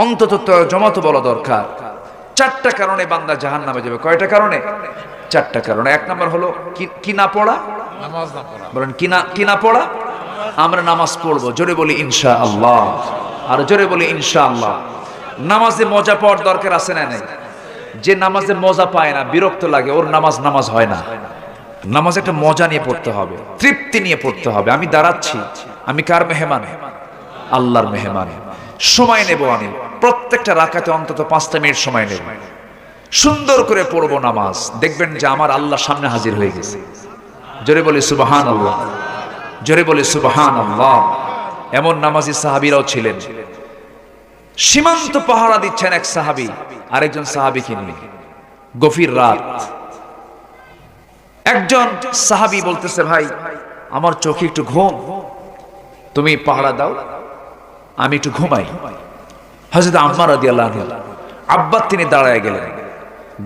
অন্তত জমাতে বলা দরকার। 4টা কারণে বান্দা জাহান্নামে যাবে। কয়টা কারণে? 4টা কারণে। 1 নাম্বার হলো কি না পড়া, নামাজ না পড়া। বলেন কি না পড়া। আমরা নামাজ পড়বো, জোরে বলি ইনশাআল্লাহ, আর জোরে বলি ইনশাআল্লাহ। নামাজে মজা পাওয়ার দরকার আছে না নাই? যে নামাজে মজা পায় না, বিরক্ত লাগে, ওর নামাজ হয় না। নামাজ একটা মজা নিয়ে পড়তে হবে, তৃপ্তি নিয়ে পড়তে হবে। আমি দাঁড়াচ্ছি, আমি কার মেহমান? আল্লাহর মেহমান। সময় নেব আমি, প্রত্যেকটা রাকাতে অন্তত 5টা মিনিট সময় নেব, সুন্দর করে পড়বো নামাজ। দেখবেন যে আমার আল্লাহ সামনে হাজির হয়ে গেছে। জোরে বলি সুবহানাল্লাহ, জোরে বলি সুবহানাল্লাহ। এমন নামাজি সাহাবীরাও ছিলেন। সীমান্ত পাহারা দিচ্ছেন এক সাহাবী আরেকজন সাহাবীকে নিয়ে, গভীর রাত। একজন সাহাবী বলতেছে, ভাই আমার চোখে একটু ঘুম, তুমি পাহারা দাও, আমি একটু ঘুমাই। হযরত আম্মার রাদিয়াল্লাহু আনহু আব্বা তিনি দাঁড়ায় গেলেন,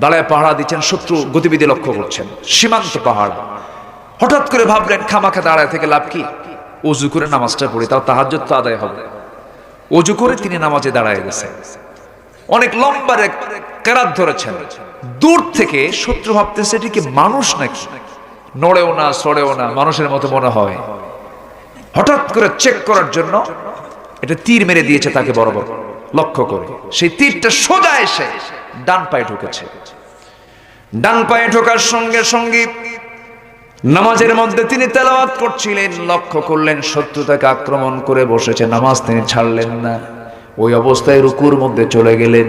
দাঁড়ায় পাহারা দিচ্ছেন, শত্রু গতিবিধি লক্ষ্য করছেন, সীমান্ত পাহারা। হঠাৎ করে ভাবলেন খামাখা দাঁড়ায় থেকে লাভ কি, অজু করে নামাজটা পড়ি, তাও তাহাজ্জুদ তো আদায় হবে। অজু করে তিনি নামাজে দাঁড়ায় গেছেন, অনেক লম্বা কেরাত ধরেছেন। দূর থেকে শত্রু ভাবতেছে এটি কি মানুষ নাকি, নড়েও না সড়েও না, মানুষের মতো মনে হয়। হঠাৎ করে চেক করার জন্য এটা তীর মেরে দিয়েছে তাকে বরাবর লক্ষ্য করে। সেই তীরটা সোজা এসে ডান পায়ে ঢুকেছে। ডান পায়ে ঢোকার সঙ্গে সঙ্গে নামাজের মধ্যে তিনি তেলাওয়াত করছিলেন, লক্ষ্য করলেন শত্রু তাকে আক্রমণ করে বসেছে, নামাজ তিনি ছাড়লেন না। ওই অবস্থায় রুকুর মধ্যে চলে গেলেন,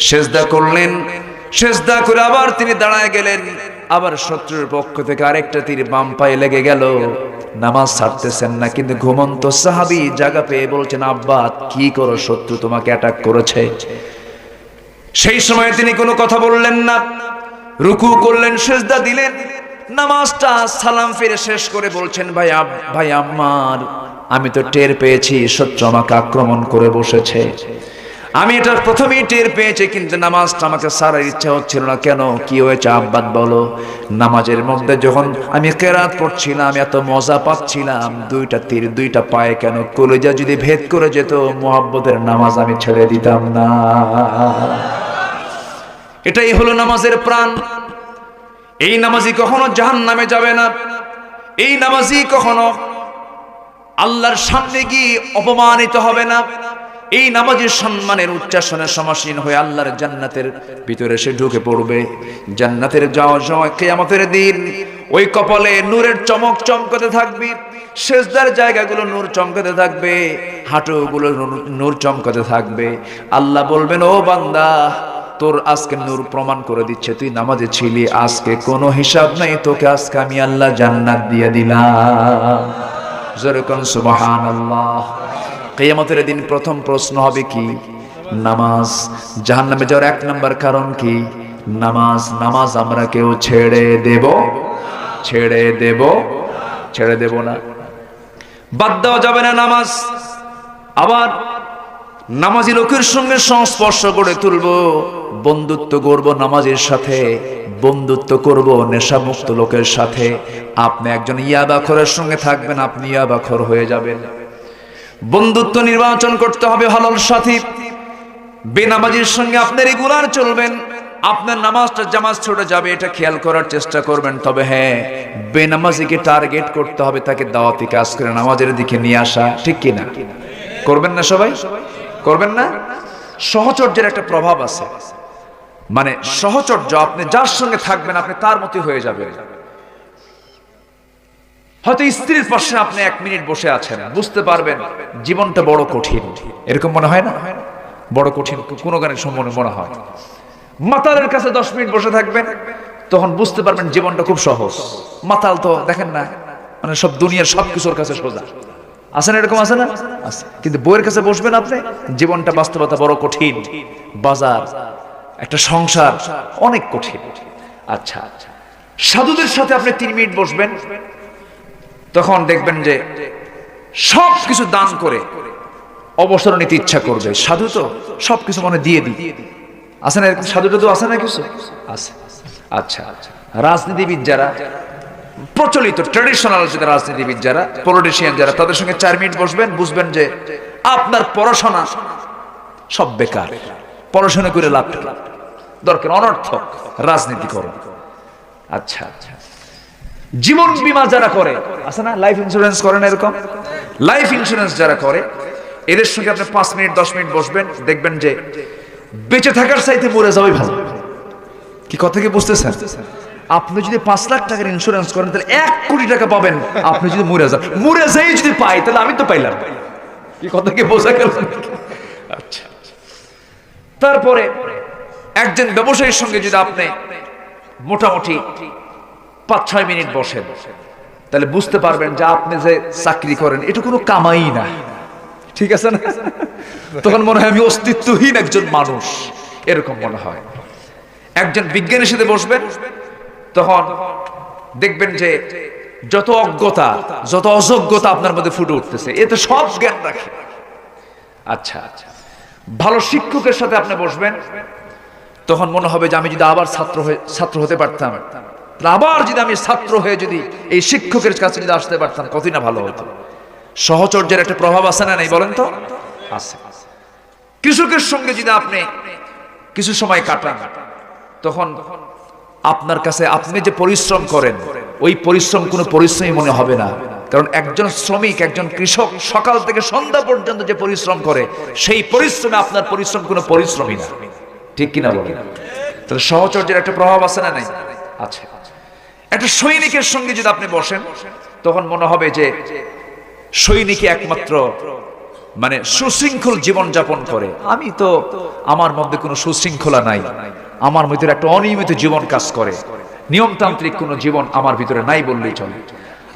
সেজদা করলেন, সেজদা করে আবার তিনি দাঁড়ায় গেলেন। আবার শত্রুর পক্ষ থেকে আরেকটা তীর বাম পায়ে লেগে গেল। নামাজ ছাড়তেছেন না, কিন্তু ঘুমন্ত সাহাবী জায়গা পেয়ে বলছেন, আব্বা কি করো, শত্রু তোমাকে অ্যাটাক করেছে। সেই সময় তিনি কোনো কথা বললেন না, রুকু করলেন, সেজদা দিলেন, নামাজটা সালাম ফিরে শেষ করে বলছেন, ভাই আম্মার, আমি তো টের পেয়েছি শত্রু আমাকে আক্রমণ করে বসেছে, আমি এটা প্রথমেই টের পেয়েছি, কিন্তু নামাজটা আমাকে ছাড়ার ইচ্ছা হচ্ছিল না। কেন, কি হয়েছে আব্বাত বলো। নামাজের মধ্যে যখন আমি কেরাত পড়ছিলাম আমি এত মজা পাচ্ছিলাম, দুইটা তীর দুইটা পায়ে কেন, কলিজা যদি ভেদ করে যেত মুহাব্বতের নামাজ আমি ছেড়ে দিতাম না। এটাই হলো নামাজের প্রাণ। এই নামাজি কখনো জাহান্নামে যাবে না, এই নামাজি কখনো আল্লাহর সামনে গিয়ে অপমানিত হবে না। এই নামাজের সম্মানের উচ্চাসনে সমাসীন হয়ে আল্লাহর জান্নাতের ভিতরে সে ঢুকে পড়বে। জান্নাতের যাওয়ার সময় কিয়ামতের দিন ওই কপালে নূরের চমক চমকাতে থাকবে, সেজদার জায়গাগুলো নূর চমকাতে থাকবে, হাঁটুগুলো নূর চমকাতে থাকবে। আল্লাহ বলবেন, ও বান্দা, তোর আজকে নূর প্রমাণ করে দিচ্ছে তুই নামাজে ছিলি, আজকে কোনো হিসাব নাই, তোকে আজকে আমি আল্লাহ জান্নাত দিয়ে দিলাম। যেরকম সুবহানাল্লাহ। কিয়ামতের দিন প্রথম প্রশ্ন হবে কি? নামাজ। জাহান্নামে যাওয়ার এক নম্বর কারণ কি? নামাজ। নামাজ আমরা কেউ ছেড়ে দেব না, বাদ দেওয়া যাবে না নামাজ। আবার নামাজি লোকের সঙ্গে সংস্পর্শ করে তুলবো, বন্ধুত্ব করব নামাজের সাথে, বন্ধুত্ব করব নেশামুক্ত লোকের সাথে। আপনি একজন ইয়াবাখোরের সঙ্গে থাকবেন, আপনি ইয়াবাখোর হয়ে যাবেন। বন্ধুত্ব নির্বাচন করতে হবে হালাল সাথী। বেনামাজির সঙ্গে আপনি রেগুলার চলবেন, আপনার নামাজটা জামাজ ছুটে যাবে, এটা খেয়াল করার চেষ্টা করবেন। তবে হ্যাঁ, বেনামাজিকে টার্গেট করতে হবে, তাকে দাওয়াতি কাজ করে নামাজের দিকে নিয়ে আসা, ঠিক কিনা? করবেন না সবাই? করবেন না? সহচর্যের একটা প্রভাব আছে, মানে সহচর্য, আপনি যার সঙ্গে থাকবেন আপনি তার মতোই হয়ে যাবেন। হয়তো স্ত্রীর পাশে আপনি 1 মিনিট বসে আছেন, বুঝতে পারবেন জীবনটা বড় কঠিন, এরকম মনে হয় না? বড় কঠিন কোন গানের সম্বন্ধে মনে হয়। মাতালের কাছে 10 মিনিট বসে থাকবেন, তখন বুঝতে পারবেন জীবনটা খুব সহজ। মাতাল তো দেখেন না, মানে সব দুনিয়ার সব কিছুর কাছে সোজা। আছে না এরকম? আছে না? আছে। কিন্তু বইয়ের কাছে বসবেন আপনি, জীবনটা বাস্তবতা বড় কঠিন, বাজার একটা সংসার অনেক কঠিন। আচ্ছা, সাধুদের সাথে আপনি 3 মিনিট বসবেন, তখন দেখবেন যে সব কিছু দান করে অবসর নিতে ইচ্ছা করবে। সাধু তো সবকিছু মনে দিয়ে দিই, আছে না? সাধুটা তো আছে না কিছু আছে। আচ্ছা, রাজনীতিবিদ যারা, প্রচলিত ট্র্যাডিশনাল যে রাজনীতিবিদ যারা, পলিটিশিয়ান যারা, তাদের সঙ্গে 4 মিনিট বসবেন, বুঝবেন যে আপনার পড়াশোনা সব বেকার, পড়াশোনা করে লাভ দরকার, অনর্থক রাজনীতি করুন। আচ্ছা, জীবন বীমা যারা করে, আছে না? লাইফ ইন্স্যুরেন্স করেন, এরকম লাইফ ইন্স্যুরেন্স যারা করে, এদের সঙ্গে আপনি 5 মিনিট 10 মিনিট বসবেন, দেখবেন যে বেঁচে থাকার চাইতে মরে যাওয়াই ভালো। কি কথা কি বুঝতেছেন? আপনি যদি 5 লাখ টাকার ইন্স্যুরেন্স করেন তাহলে 1 কোটি টাকা পাবেন। আপনি যদি মরে যান, মরে যাই যদি পাই তাহলে আমি তো পাইলাম। কি কথা কি বোঝা গেল? আচ্ছা, তারপরে একজন ব্যবসায়ীর সঙ্গে যদি আপনি মোটামুটি 5-6 মিনিট বসেন, তাহলে বুঝতে পারবেন যে আপনি যে চাকরি করেন এটা কোনো কামাই না, ঠিক আছে না? তখন মনে হয় আমি অস্তিত্বহীন একজন মানুষ, এরকম মনে হয়। একজন বিজ্ঞানীর সাথে বসবেন, তখন দেখবেন যে যত অজ্ঞতা, যত অযোগ্যতা আপনার মধ্যে ফুটে উঠতেছে, এতে সব জ্ঞান রাখে। আচ্ছা, ভালো শিক্ষকের সাথে আপনি বসবেন, তখন মনে হবে যে আমি যদি আবার ছাত্র হতে পারতাম, আবার যদি আমি ছাত্র হয়ে যদি এই শিক্ষকের কাছে যদি আসতে পারতাম, কতই না ভালো হতো। সহচর্যের একটা প্রভাব আছে না নাই বলেন তো? আছে। কৃষকের সঙ্গে যদি আপনি কিছু সময় কাটান, তখন আপনার কাছে আপনি যে পরিশ্রম করেন ওই পরিশ্রম কোনো পরিশ্রমই মনে হবে না। কারণ একজন শ্রমিক, একজন কৃষক সকাল থেকে সন্ধ্যা পর্যন্ত যে পরিশ্রম করে, সেই পরিশ্রমে আপনার পরিশ্রম কোনো পরিশ্রমই না। ঠিক কিনা বলেন? তাহলে সহচর্যের একটা প্রভাব আছে না নাই? আছে। একটা সৈনিকের সঙ্গে যদি আপনি বসেন, তখন মনে হবে যে সৈনিকই একমাত্র মানে সুশৃঙ্খল জীবন যাপন করে। আমি তো, আমার মধ্যে কোনো সুশৃঙ্খলা নাই, আমার ভিতরে একটা অনিয়মিত জীবন কাজ করে, নিয়মতান্ত্রিক কোনো জীবন আমার ভিতরে নাই বললেই চলে।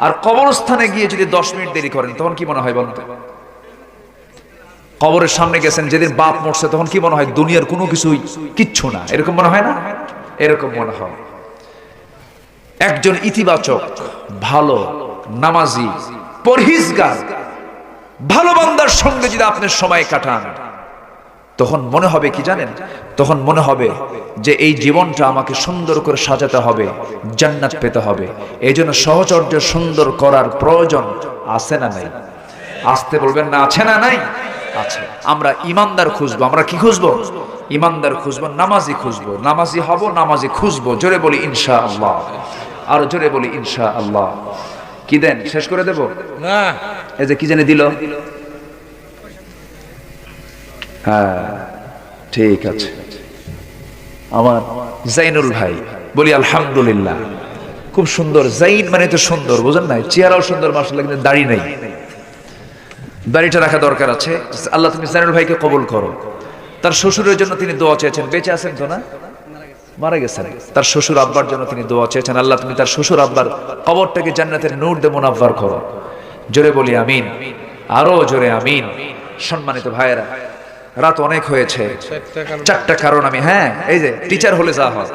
আর কবরস্থানে গিয়ে যদি 10 মিনিট দেরি করেন, তখন কি মনে হয় বলুন? কবরের সামনে গেছেন, যেদিন বাপ মরছে, তখন কি মনে হয় দুনিয়ার কোনো কিছুই কিচ্ছু না, এরকম মনে হয় না? এরকম মনে হয়। একজন ইতিবাচক, ভালো, নামাজি, পরহেজগার, ভালো বান্দার সঙ্গে যদি আপনি সময় কাটান, তখন মনে হবে কি জানেন? তখন মনে হবে যে এই জীবনটা আমাকে সুন্দর করে সাজাতে হবে, জান্নাত পেতে হবে। এই জন্য সহচর্য সুন্দর করার প্রয়োজন আছে না নাই? আসতে বলবেন না, আছে না নাই? আছে। আমরা ইমানদার খুঁজবো। আমরা কি খুঁজবো? ইমানদার খুঁজবো, নামাজি খুঁজবো, নামাজি হব, নামাজি খুঁজবো। জোরে বলি ইনশাআল্লাহ, আর জোরে বলি ইনশাআল্লাহ। কি দেন? শেষ করে দেব না? এই যে কি জানি দিল। হ্যাঁ, ঠিক আছে। আমার জাইনুল ভাই, বলি আলহামদুলিল্লাহ। খুব সুন্দর। জাইন মানে তো সুন্দর, বুঝেন না? চেহারাও সুন্দর মাশাআল্লাহ, কিন্তু দাড়ি নেই। দাড়িটা রাখা দরকার আছে। আল্লাহ তুমি জাইনুল ভাইকে কবুল করো। তার শ্বশুরের জন্য তিনি দোয়া চেয়েছেন। বেঁচে আছেন তো না? মারা গেছেন। তার শ্বশুর আব্বার জন্য তিনি দোয়া চেয়েছেন, আল্লাহ তুমি তার শ্বশুর আব্বার কবরটাকে জান্নাতের নূর দিয়ে মুনাফফার করো। জোরে বলি আমিন, আরো জোরে আমিন। সম্মানিত ভাইয়েরা, রাত অনেক হয়েছে। 4টা কারণ আমি, হ্যাঁ, এই যে টিচার হলে যা হয়,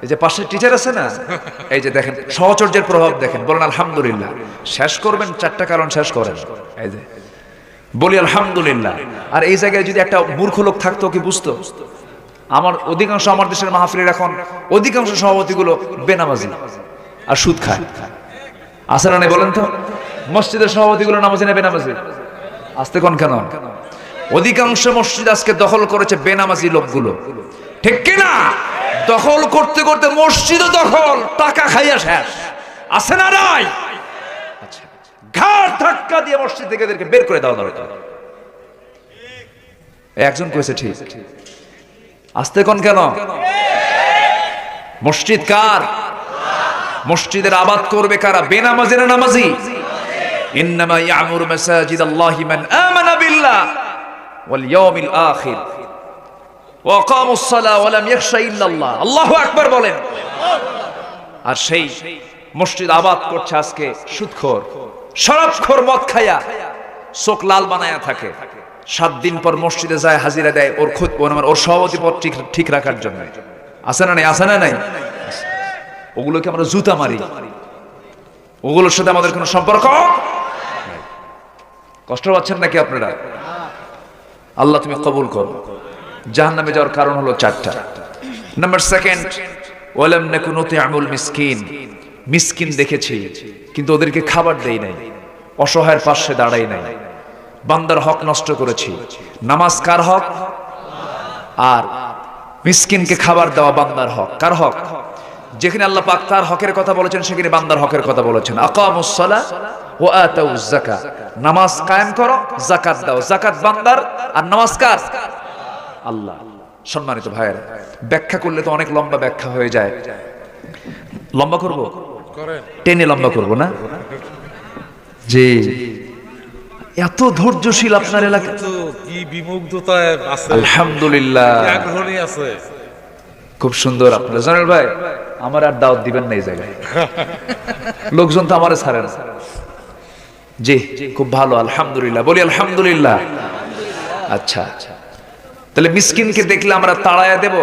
এই যে পাশে টিচার আছে না, এই যে দেখেন সহচর্যের প্রভাব দেখেন। বলেন আলহামদুলিল্লাহ। শেষ করবেন 4টা কারণ শেষ করেন। এই যে বলি আলহামদুলিল্লাহ। আর এই জায়গায় যদি একটা মূর্খ লোক থাকতো, কি বুঝতো? আমার অধিকাংশ, আমার দেশের মাহফিলের এখন অধিকাংশ সভাপতিগুলো বেনামাজি আর সুদ খায়। আছে না নাই বলেন তো? মসজিদের সভাপতিগুলো নামাজি না বেনামাজি? আসতে কোন কেন? অধিকাংশ মসজিদ আজকে দখল করেছে বেনামাজি লোকগুলো। ঠিক কিনা? দখল করতে করতে মসজিদও দখল, টাকা খাইয়া শেষ। আছে না নাই? আচ্ছা, ঘাড় ধাক্কা দিয়ে মসজিদ থেকে এদেরকে বের করে দেওয়া দরকার। একজন কইছে ঠিক। আসতে কোন কেন? মসজিদ কার? মসজিদের আবাদ করবে কারা? বেনামাজি না নামাজি? ইন্নামা ইয়ামুরু মাসাজিদাল্লাহি মান আমানা বিল্লাহ ওয়াল ইয়াউমিল আখির ওয়া আকামুস সালাহ ওয়া লাম ইয়াখশা ইল্লাল্লাহ। আল্লাহু আকবার বলেন। আর সেই মসজিদ আবাদ করছে আজকে সুদখোর, শরাবখোর, মদ খায়া চোখ লাল বানায়া থাকে। 7 দিন পর মসজিদে যায়, হাজিরা দেয় ওর খুদ, ওর সভাপতি পদ ঠিক রাখার জন্য। আছে না নাই? আছে না নাই? ওগুলোকে আমরা জুতা মারি, ওগুলোর সাথে আমাদের কোনো সম্পর্ক। কষ্ট পাচ্ছেন নাকি আপনারা? আল্লাহ তুমি কবুল করো। জাহান্নামে যাওয়ার কারণ হলো 4টা। নাম্বার 2, ওয়ালাম নাকু নুতি'আমুল মিসকিন। মিসকিন দেখেছি কিন্তু ওদেরকে খাবার দেই নাই, অসহায়ের পাশে দাঁড়াই নাই। বান্দার হক নষ্ট করেছি। নামাজ কার হক? আর মিসকিনকে খাবার দেওয়া বান্দার হক। কার হক? যেখানে আল্লাহ পাক তার হকের কথা বলেছেন, সেখানে বান্দার হকের কথা বলেছেন। আকামুস সালাহ ওয়া আতাউজ যাকাত। নামাজ কায়েম করো, যাকাত দাও। যাকাত বান্দার, আর নামাজ কার? আল্লাহ। সম্মানিত ভাইয়েরা, ব্যাখ্যা করলে তো অনেক লম্বা ব্যাখ্যা হয়ে যায়। লম্বা করব? টেনে লম্বা করব না? জি, এত ধৈর্যশীল আপনার এলাকা। কি বিমুগ্ধতা আছে, আলহামদুলিল্লাহ, আগ্রহী আছে। খুব সুন্দর। আপনারা জানেন ভাই, আমার আর দাওয়াত দিবেন না এই জায়গায়। লোকজন তো আমারে ছাড়ে না। জি, খুব ভালো, আলহামদুলিল্লাহ। বলি আলহামদুলিল্লাহ। আচ্ছা, তাহলে মিসকিনকে দেখলে আমরা তাড়ায়া দেব?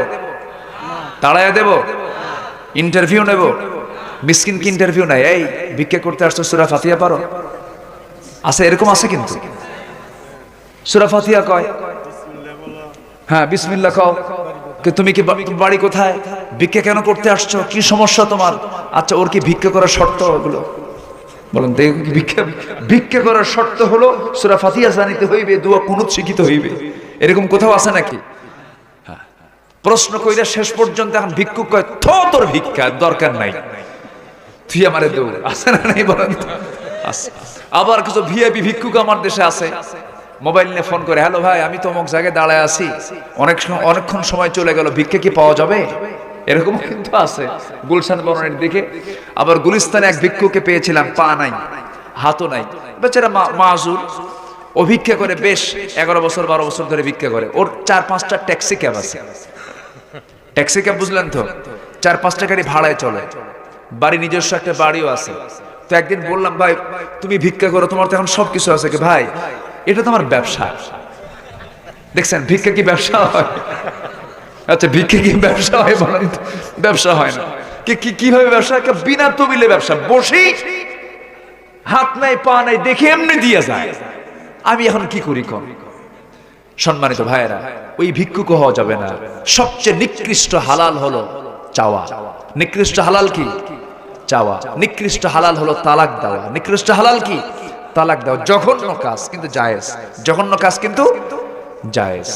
তাড়ায়া দেব? ইন্টারভিউ নেব? মিসকিনকে ইন্টারভিউ নাই। এই ভিক্ষা করতে আসছো, সূরা ফাতিহা পারো? আছে, এরকম আছে কিন্তু। সূরা ফাতিহা কয়, হ্যাঁ বিসমিল্লাহ কও। তুমি কি বাড়ি কোথায়? ভিক্ষা কেন করতে আসছো? কি সমস্যা তোমার? আচ্ছা, ওর কি ভিক্ষা করার শর্ত? ওগুলো বলেন তো ভিক্ষা ভিক্ষা করার শর্ত হলো সূরা ফাতিহা জানিতে হইবে, দোয়া কুনুত শিখিত হইবে, এরকম কোথাও আছে নাকি? প্রশ্ন কইরা শেষ পর্যন্ত এখন ভিক্ষুক কয় তোর ভিক্ষা দরকার নাই, তুই আমারে দৌড়, আছে না নাই বলেন তো? আছে। আবার কিছু ভিআইপি ভিক্ষুক আমার দেশে আছে, মোবাইল নিয়ে ফোন করে, হ্যালো ভাই আমি তো অমুক জায়গায় দাঁড়ায় আছি, অনেকক্ষণ সময় চলে গেল, ভিক্ষা কি পাওয়া যাবে? এরকম কিন্তু আছে গুলশান বনের দিকে। আবার গুলিস্তানে এক ভিক্ষুকে পেয়েছিলাম, পা নাই হাতও নাই, বেচারা মাযুর, ও ভিক্ষা করে বেশ 11 বছর 12 বছর ধরে ভিক্ষা করে। ওর 4-5টা ট্যাক্সি ক্যাব আছে, ট্যাক্সি ক্যাব বুঝলেন তো, 4-5টা গাড়ি ভাড়ায় চলে, বাড়ি নিজস্ব একটা বাড়িও আছে। তো একদিন বললাম, ভাই তুমি ভিক্ষা করো, তোমার তো এখন সবকিছু আছে, কি ভাই এটা তো আমার ব্যবসা। দেখছেন ভিক্ষা কি ব্যবসা হয়? আচ্ছা ভিক্ষা কি ব্যবসা হয় বলেন তো? ব্যবসা হয় না। কিভাবে ব্যবসা? বিনা তবিলে ব্যবসা, বসেই হাত নাই পা নাই দেখে এমনি দিয়ে যায়। আমি এখন কি করি কম? সম্মানিত ভাইয়েরা, ওই ভিক্ষুক হওয়া যাবে না। সবচেয়ে নিকৃষ্ট হালাল হলো চাওয়া। নিকৃষ্ট হালাল কি? চাওয়া। নিকৃষ্ট হালাল হলো তালাক দেওয়া। নিকৃষ্ট হালাল কি? তালাক দেওয়া। জঘন্য কাজ কিন্তু জায়েজ, জঘন্য কাজ কিন্তু জায়েজ।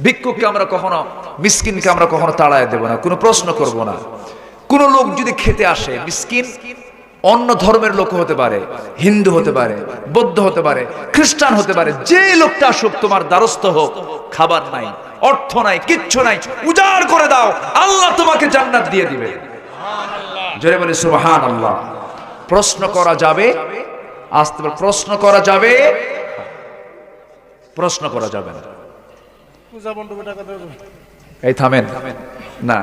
ভিক্ষুককে আমরা কখনো, মিসকিনকে আমরা কখনো তাড়ায় দেব না, কোনো প্রশ্ন করব না। কোন লোক যদি খেতে আসে, মিসকিন অন্য ধর্মের লোক হতে পারে, হিন্দু হতে পারে, বৌদ্ধ হতে পারে, খ্রিস্টান হতে পারে, যে লোকটা আসুক তোমার দ্বারস্থ হোক, খাবার নাই, অর্থ নাই, কিচ্ছু নাই, উজাড় করে দাও, আল্লাহ তোমাকে জান্নাত দিয়ে দিবে। জোরে বলে সুবহানাল্লাহ। প্রশ্ন করা যাবে, আসতে পারে প্রশ্ন করা যাবে, প্রশ্ন করা যাবে না। এই থামেন না,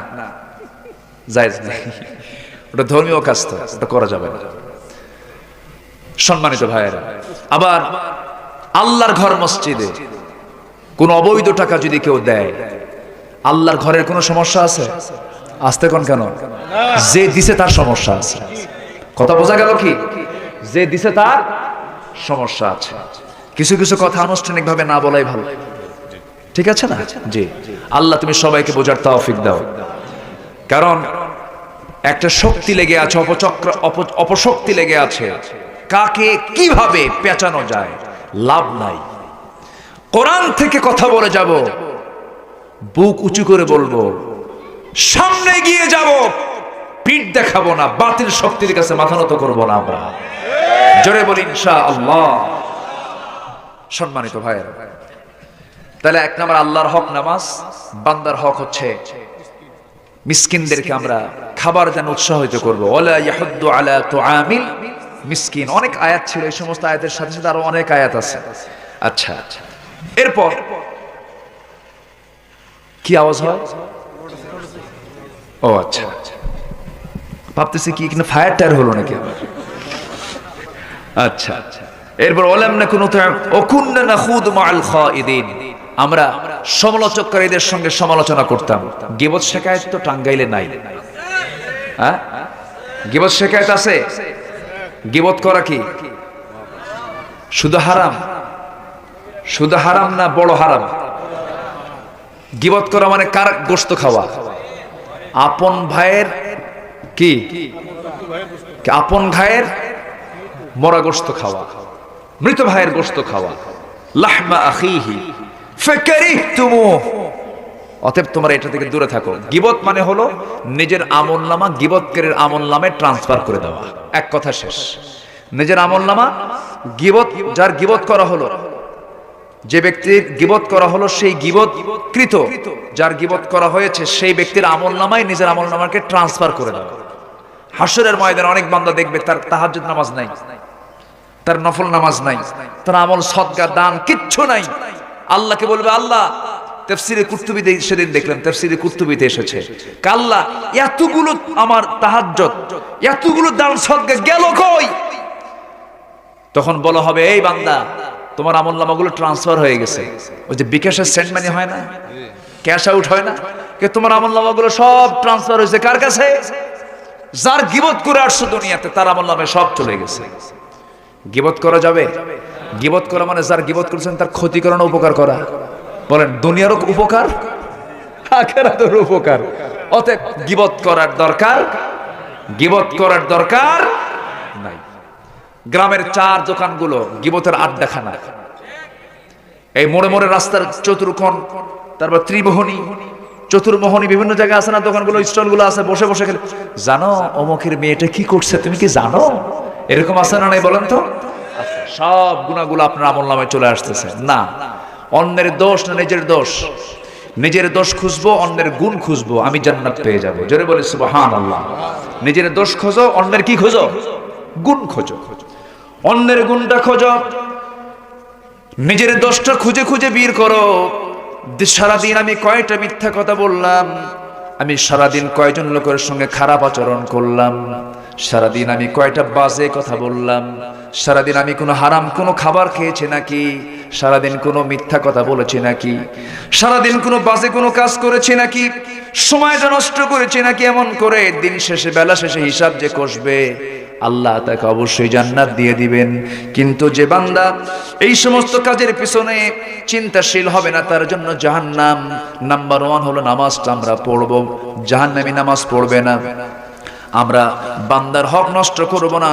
জায়েজ নেই, ওটা ধর্মীয় কাজ, তো এটা করা যাবে না। সম্মানিত ভাইয়েরা, আবার আল্লাহর ঘর মসজিদে কোন অবৈধ টাকা যদি কেউ দেয়, আল্লাহর ঘরের কোনো সমস্যা আছে? আসতে কোন কেন? যে দিছে তার সমস্যা আছে। কথা বোঝা গেল কি? যে দিছে তার সমস্যা আছে। কিছু কিছু কথা আনুষ্ঠানিক ভাবে না বলাই ভালো, ঠিক আছে না? জি, আল্লাহ তুমি সবাইকে বোঝার তৌফিক দাও। কারণ একটা শক্তি লেগে আছে, অপশক্তি লেগে আছে, কাকে কিভাবে পেঁচানো যায় লাভ নাই। কোরআন থেকে কথা বলে যাব, বুক উঁচু করে বলবো, সামনে গিয়ে যাব, পিঠ দেখাবো না, বাতিল শক্তির কাছে মাথা নত করবো না আমরা। জোরে বলি ইনশাআল্লাহ। সম্মানিত ভাইয়েরা, তাহলে এক নাম্বার আল্লাহর হক নামাজ, বান্দার হক হচ্ছে মিসকিনদেরকে আমরা খাবার দেন উৎসাহিত করবো। ওয়ালা ইয়াহুদ্দু আলা তুআমিল মিসকিন। অনেক আয়াত ছিল, এই সমস্ত আয়াতের সাথে সাথে আরো অনেক আয়াত আছে। আচ্ছা, এরপর কি আওয়াজ হয়? ও আচ্ছা, ভাবতেছি কি কিনা ফায়ার টায়ার হলো নাকি আবার। আচ্ছা, এরপর ওয়ালাম নাকুনু ওয়াকুন্না নাখুদু মাআল খাইদিন। আমরা সমালোচককারীদের সঙ্গে সমালোচনা করতাম। গীবত শিকায়েত তো টাঙ্গাইলে নাই, হ্যাঁ? গীবত শিকায়েত আছে? গীবত করা কি শুধু হারাম? শুধু হারাম না বড় হারাম? গীবত করা মানে কার গোশত খাওয়া? আপন ভাইয়ের কি? আপন ভাইয়ের মরা গোশত খাওয়া, মৃত ভাইয়ের গোশত খাওয়া। লাহমা আখিহি ফাকারিহতুমুহ। অতএব তোমরা এটা থেকে দূরে থাকো। গীবত মানে হলো নিজের আমলনামা গীবতকারীর আমলনামে ট্রান্সফার করে দেওয়া। এক কথা শেষ। নিজের আমলনামা গীবত, যার গীবত করা হলো, যে ব্যক্তির গীবত করা হলো, সেই গীবতকৃত যার গীবত করা হয়েছে, সেই ব্যক্তির আমলনামায় নিজের আমলনামাকে ট্রান্সফার করে দেওয়া। হাসরের ময়দানে অনেক বান্দা দেখবে তার তাহাজ্জুদ নামাজ নাই, তার নফল নামাজ নাই, তার আমল সদকা দান কিচ্ছু নাই। আল্লাহকে বলবে, আল্লাহ, তাফসীরে কুরতুবীতে সেদিন দেখলাম, তাফসীরে কুরতুবীতে এসেছে, আল্লাহ এতগুলো আমার তাহাজ্জুদ, এতগুলো দান সদকা গেল কই? তখন বলা হবে, এই বান্দা, তোমার আমলনামাগুলো ট্রান্সফার হয়ে গেছে। ওই যে বিকাশের সেন্ড মানি হয় না, ক্যাশ আউট হয় না, কে তোমার আমলনামাগুলো সব ট্রান্সফার হয়েছে কার কাছে? যার গীবত করে আসছো দুনিয়াতে, তার আমলনামায় সব চলে গেছে। গীবত করা যাবে? গীবত করা মানে যার গীবত করেছেন তার ক্ষতি করা না উপকার করা? বলেন, দুনিয়ারও উপকার, আখিরাতেরও উপকার। অতএব গীবত করার দরকার, গীবত করার দরকার নাই। গ্রামের চার দোকানগুলো গিবতের আড্ডাখানা। এই মোড়ে মোড়ে রাস্তার চতুর্কোণ, তারপর ত্রিমোহনী, চতুর্মোহনী, বিভিন্ন জায়গায় আছে না দোকানগুলো, স্টলগুলো আছে, বসে বসে খেলে, জানো অমুকের মেয়েটা কি করছে, তুমি কি জানো? এরকম আছে না নাই বলেন তো? সব গুণাগুলো আপনার আমলনামায় চলে আসতেছে। না, অন্যের দোষ না নিজের দোষ। নিজের দোষ খুঁজবো, অন্যের গুণ খুঁজবো, আমি জান্নাত পেয়ে যাবো। জোরে বলে সুবহানাল্লাহ। নিজের দোষ খোঁজো, অন্যের কি খোঁজো? গুণ খোঁজো। অন্যের গুণটা খোঁজো, নিজের দোষটা খুঁজে খুঁজে বের করো। সারাদিন আমি কয়টা মিথ্যা কথা বললাম, আমি সারাদিন কয়জন লোকের সঙ্গে খারাপ আচরণ করলাম, সারাদিন আমি কয়টা বাজে কথা বললাম, সারাদিন আমি কোনো হারাম কোনো খাবার খেয়েছি নাকি, সারাদিন কোনো মিথ্যা কথা বলেছি নাকি, সারাদিন কোনো বাজে কোনো কাজ করেছি নাকি, সময়টা নষ্ট করেছি নাকি। এমন করে দিন শেষে, বেলা শেষে হিসাব যে কষবে, আল্লাহ তাকে অবশ্যই জান্নাত দিয়ে দিবেন। কিন্তু যে বান্দা এই সমস্ত কাজের পিছনে চিন্তাশীল হবে না, তার জন্য জাহান্নাম। নাম্বার 1 হলো নামাজটা আমরা পড়বো, জাহান্নামী নামাজ পড়বে না। আমরা বান্দার হক নষ্ট করব না,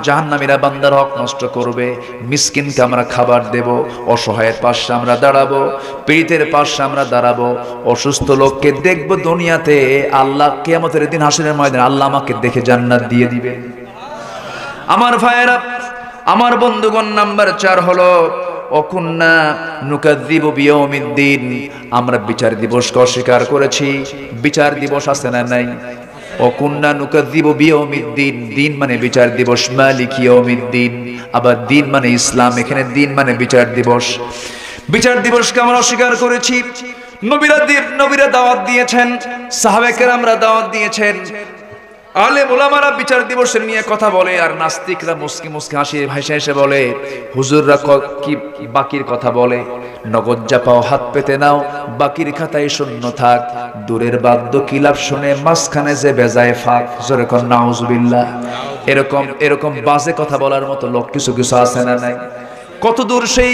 জাহান্নামীরা বান্দার হক নষ্ট করবে। মিসকিনকে আমরা খাবার দেব, অসহায়ের পাশে আমরা দাঁড়াবো, পীড়িতের পাশে আমরা দাঁড়াবো, অসুস্থ লোককে দেখব দুনিয়াতে, আল্লাহ কিয়ামতের দিন হাসরের ময়দানে আল্লাহ আমাকে দেখে জান্নাত দিয়ে দিবে। আমার ভাইয়েরা, আমার বন্ধুগণ, নাম্বার 4 হলো অকুন্না নুকাযযিবু বিয়াউমিদ্দিন। আমরা বিচার দিবসকে অস্বীকার করেছি। বিচার দিবস আছে না নাই? অকুন্না নুকাযযিবু বিয়াউমিদ্দিন, দিন মানে বিচার দিবস, মালিকি ইয়াউমিদ্দিন। আবার দিন মানে ইসলাম, এখানে দিন মানে বিচার দিবস। বিচার দিবসকে আমরা অস্বীকার করেছি। নবীরা দাওয়াত দিয়েছেন, সাহাবায়ে কেরামরা দাওয়াত দিয়েছেন, আলেম ওলামারা বিচার দিবসের নিয়ে কথা বলে, আর নাস্তিকরা মুস্কি মুস্কি হাসি ভাষা এসে বলে, হুজুররা কি বাকির কথা বলে, নগদ যা পাও হাত পেতে নাও, বাকির খাতায় শূন্য থাক, দূরের বাদ্য কিলাপ শুনে মাঝখানে যে বেজায় ফাঁক। জোরে কর নাউজুবিল্লাহ। এরকম বাজে কথা বলার মতো লোক কিছু কিছু আছে না নাই? কত দূর সেই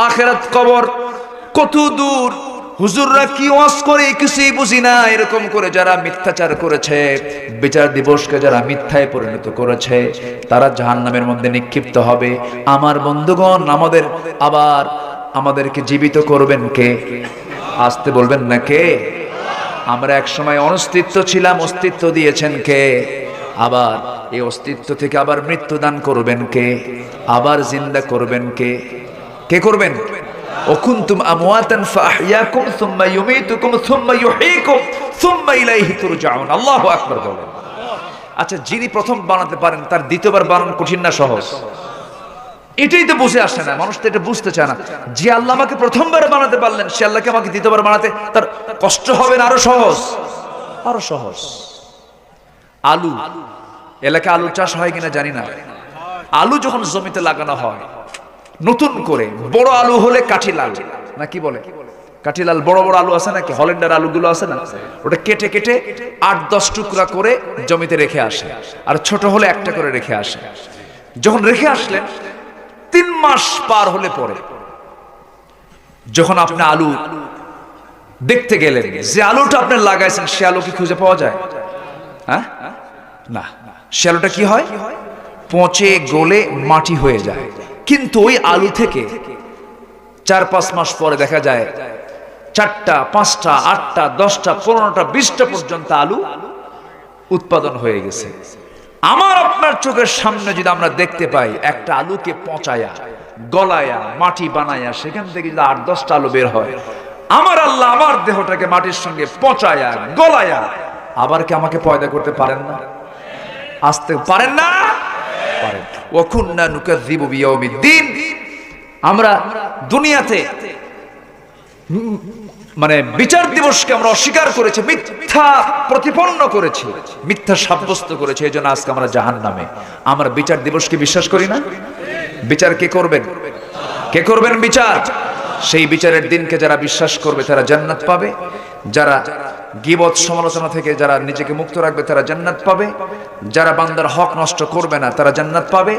আখিরাত কবর, কত দূর হুজুররা কি ওয়াজ করে কিছুই বুঝি না, এরকম করে যারা মিথ্যাচার করেছে, বিচার দিবসকে যারা মিথ্যায় পরিণত করেছে, তারা জাহান্নামের মধ্যে নিক্ষিপ্ত হবে। আমার বন্ধুগণ, আমাদেরকে জীবিত করবেন কে? আসতে বলবেন না কে? আমরা এক সময় অস্তিত্ব ছিলাম, অস্তিত্ব দিয়েছেন কে? আবার এই অস্তিত্ব থেকে আবার মৃত্যু দান করবেন কে? আবার জিন্দা করবেন কে? কে করবেন? وكنتم امواتا فاحياكم ثم يميتكم ثم يحييكم ثم اليه ترجعون। আল্লাহু আকবার বলেন। আচ্ছা, যিনি প্রথম বানাতে পারেন তার দ্বিতীয়বার বানানো কঠিন না সহজ? এটাই তো বুঝে আসে না, মানুষ তো এটা বুঝতে চায় না। যে আল্লাহ আমাকে প্রথমবার বানাতে পারলেন, সে আল্লাহকে আমাকে দ্বিতীয়বার বানাতে তার কষ্ট হবে না আরো সহজ? আরো সহজ। আলু, এলাকায় আলু চাষ হয় কিনা জানি না। আলু যখন জমিতে লাগানো হয় নতুন করে, বড় আলু হলে কাঠিলাল না কি বলে, কাঠিলাল বড় বড় আলু আছে নাকি, হল্যান্ডার আলুগুলো আছে না, ওটা কেটে কেটে 8-10 টুকরা করে জমিতে রেখে আসে, আর ছোট হলে একটা করে রেখে আসে। যখন রেখে আসলেন 3 মাস পার হলে পরে যখন আপনি আলু দেখতে গেলেন, যে আলুটা আপনি লাগাইছেন সে আলু কি খুঁজে পাওয়া যায়? হ্যাঁ, না। সে আলুটা কি হয়? পচে গলে মাটি হয়ে যায়। কিন্তু ওই আলু থেকে 4-5 মাস পরে দেখা যায় 4টা, 5টা, 8টা, 10টা, 15টা, 20টা পর্যন্ত আলু উৎপাদন হয়ে গেছে। আমার আপনার চোখের সামনে যদি আমরা দেখতে পাই একটা আলুকে পচায়া, গলায়া, মাটি বানায়া, সেখান থেকে যদি 8-10টা আলু বের হয়, আমার আল্লাহ আমার দেহটাকে মাটির সঙ্গে পচায়া, গলায়া, আবার কি আমাকে পয়দা করতে পারেন না? আসতে পারেন না? পারেন। ওয়াকুন্না নুকাযযিবু বিয়াউমিদ্দিন। আমরা দুনিয়াতে মানে বিচার দিবসকে আমরা অস্বীকার করেছি, মিথ্যা প্রতিপন্ন করেছি, মিথ্যা সাব্যস্ত করেছি, এজন্য আজকে আমরা জাহান্নামে। আমরা বিচার দিবসকে বিশ্বাস করি না? বিচার কে করবেন? কে করবেন বিচার? সেই বিচারের দিনকে যারা বিশ্বাস করবে তারা জান্নাত পাবে। যারা গীবত সমালোচনা থেকে যারা নিজেকে মুক্ত রাখবে তারা জান্নাত পাবে। যারা বান্দার হক নষ্ট করবে না তারা জান্নাত পাবে।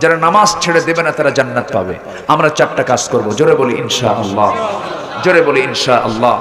যারা নামাজ ছেড়ে দেবে না তারা জান্নাত পাবে। আমরা 4টা কাজ করব। জোরে বলি ইনশাআল্লাহ, জোরে বলি ইনশাআল্লাহ।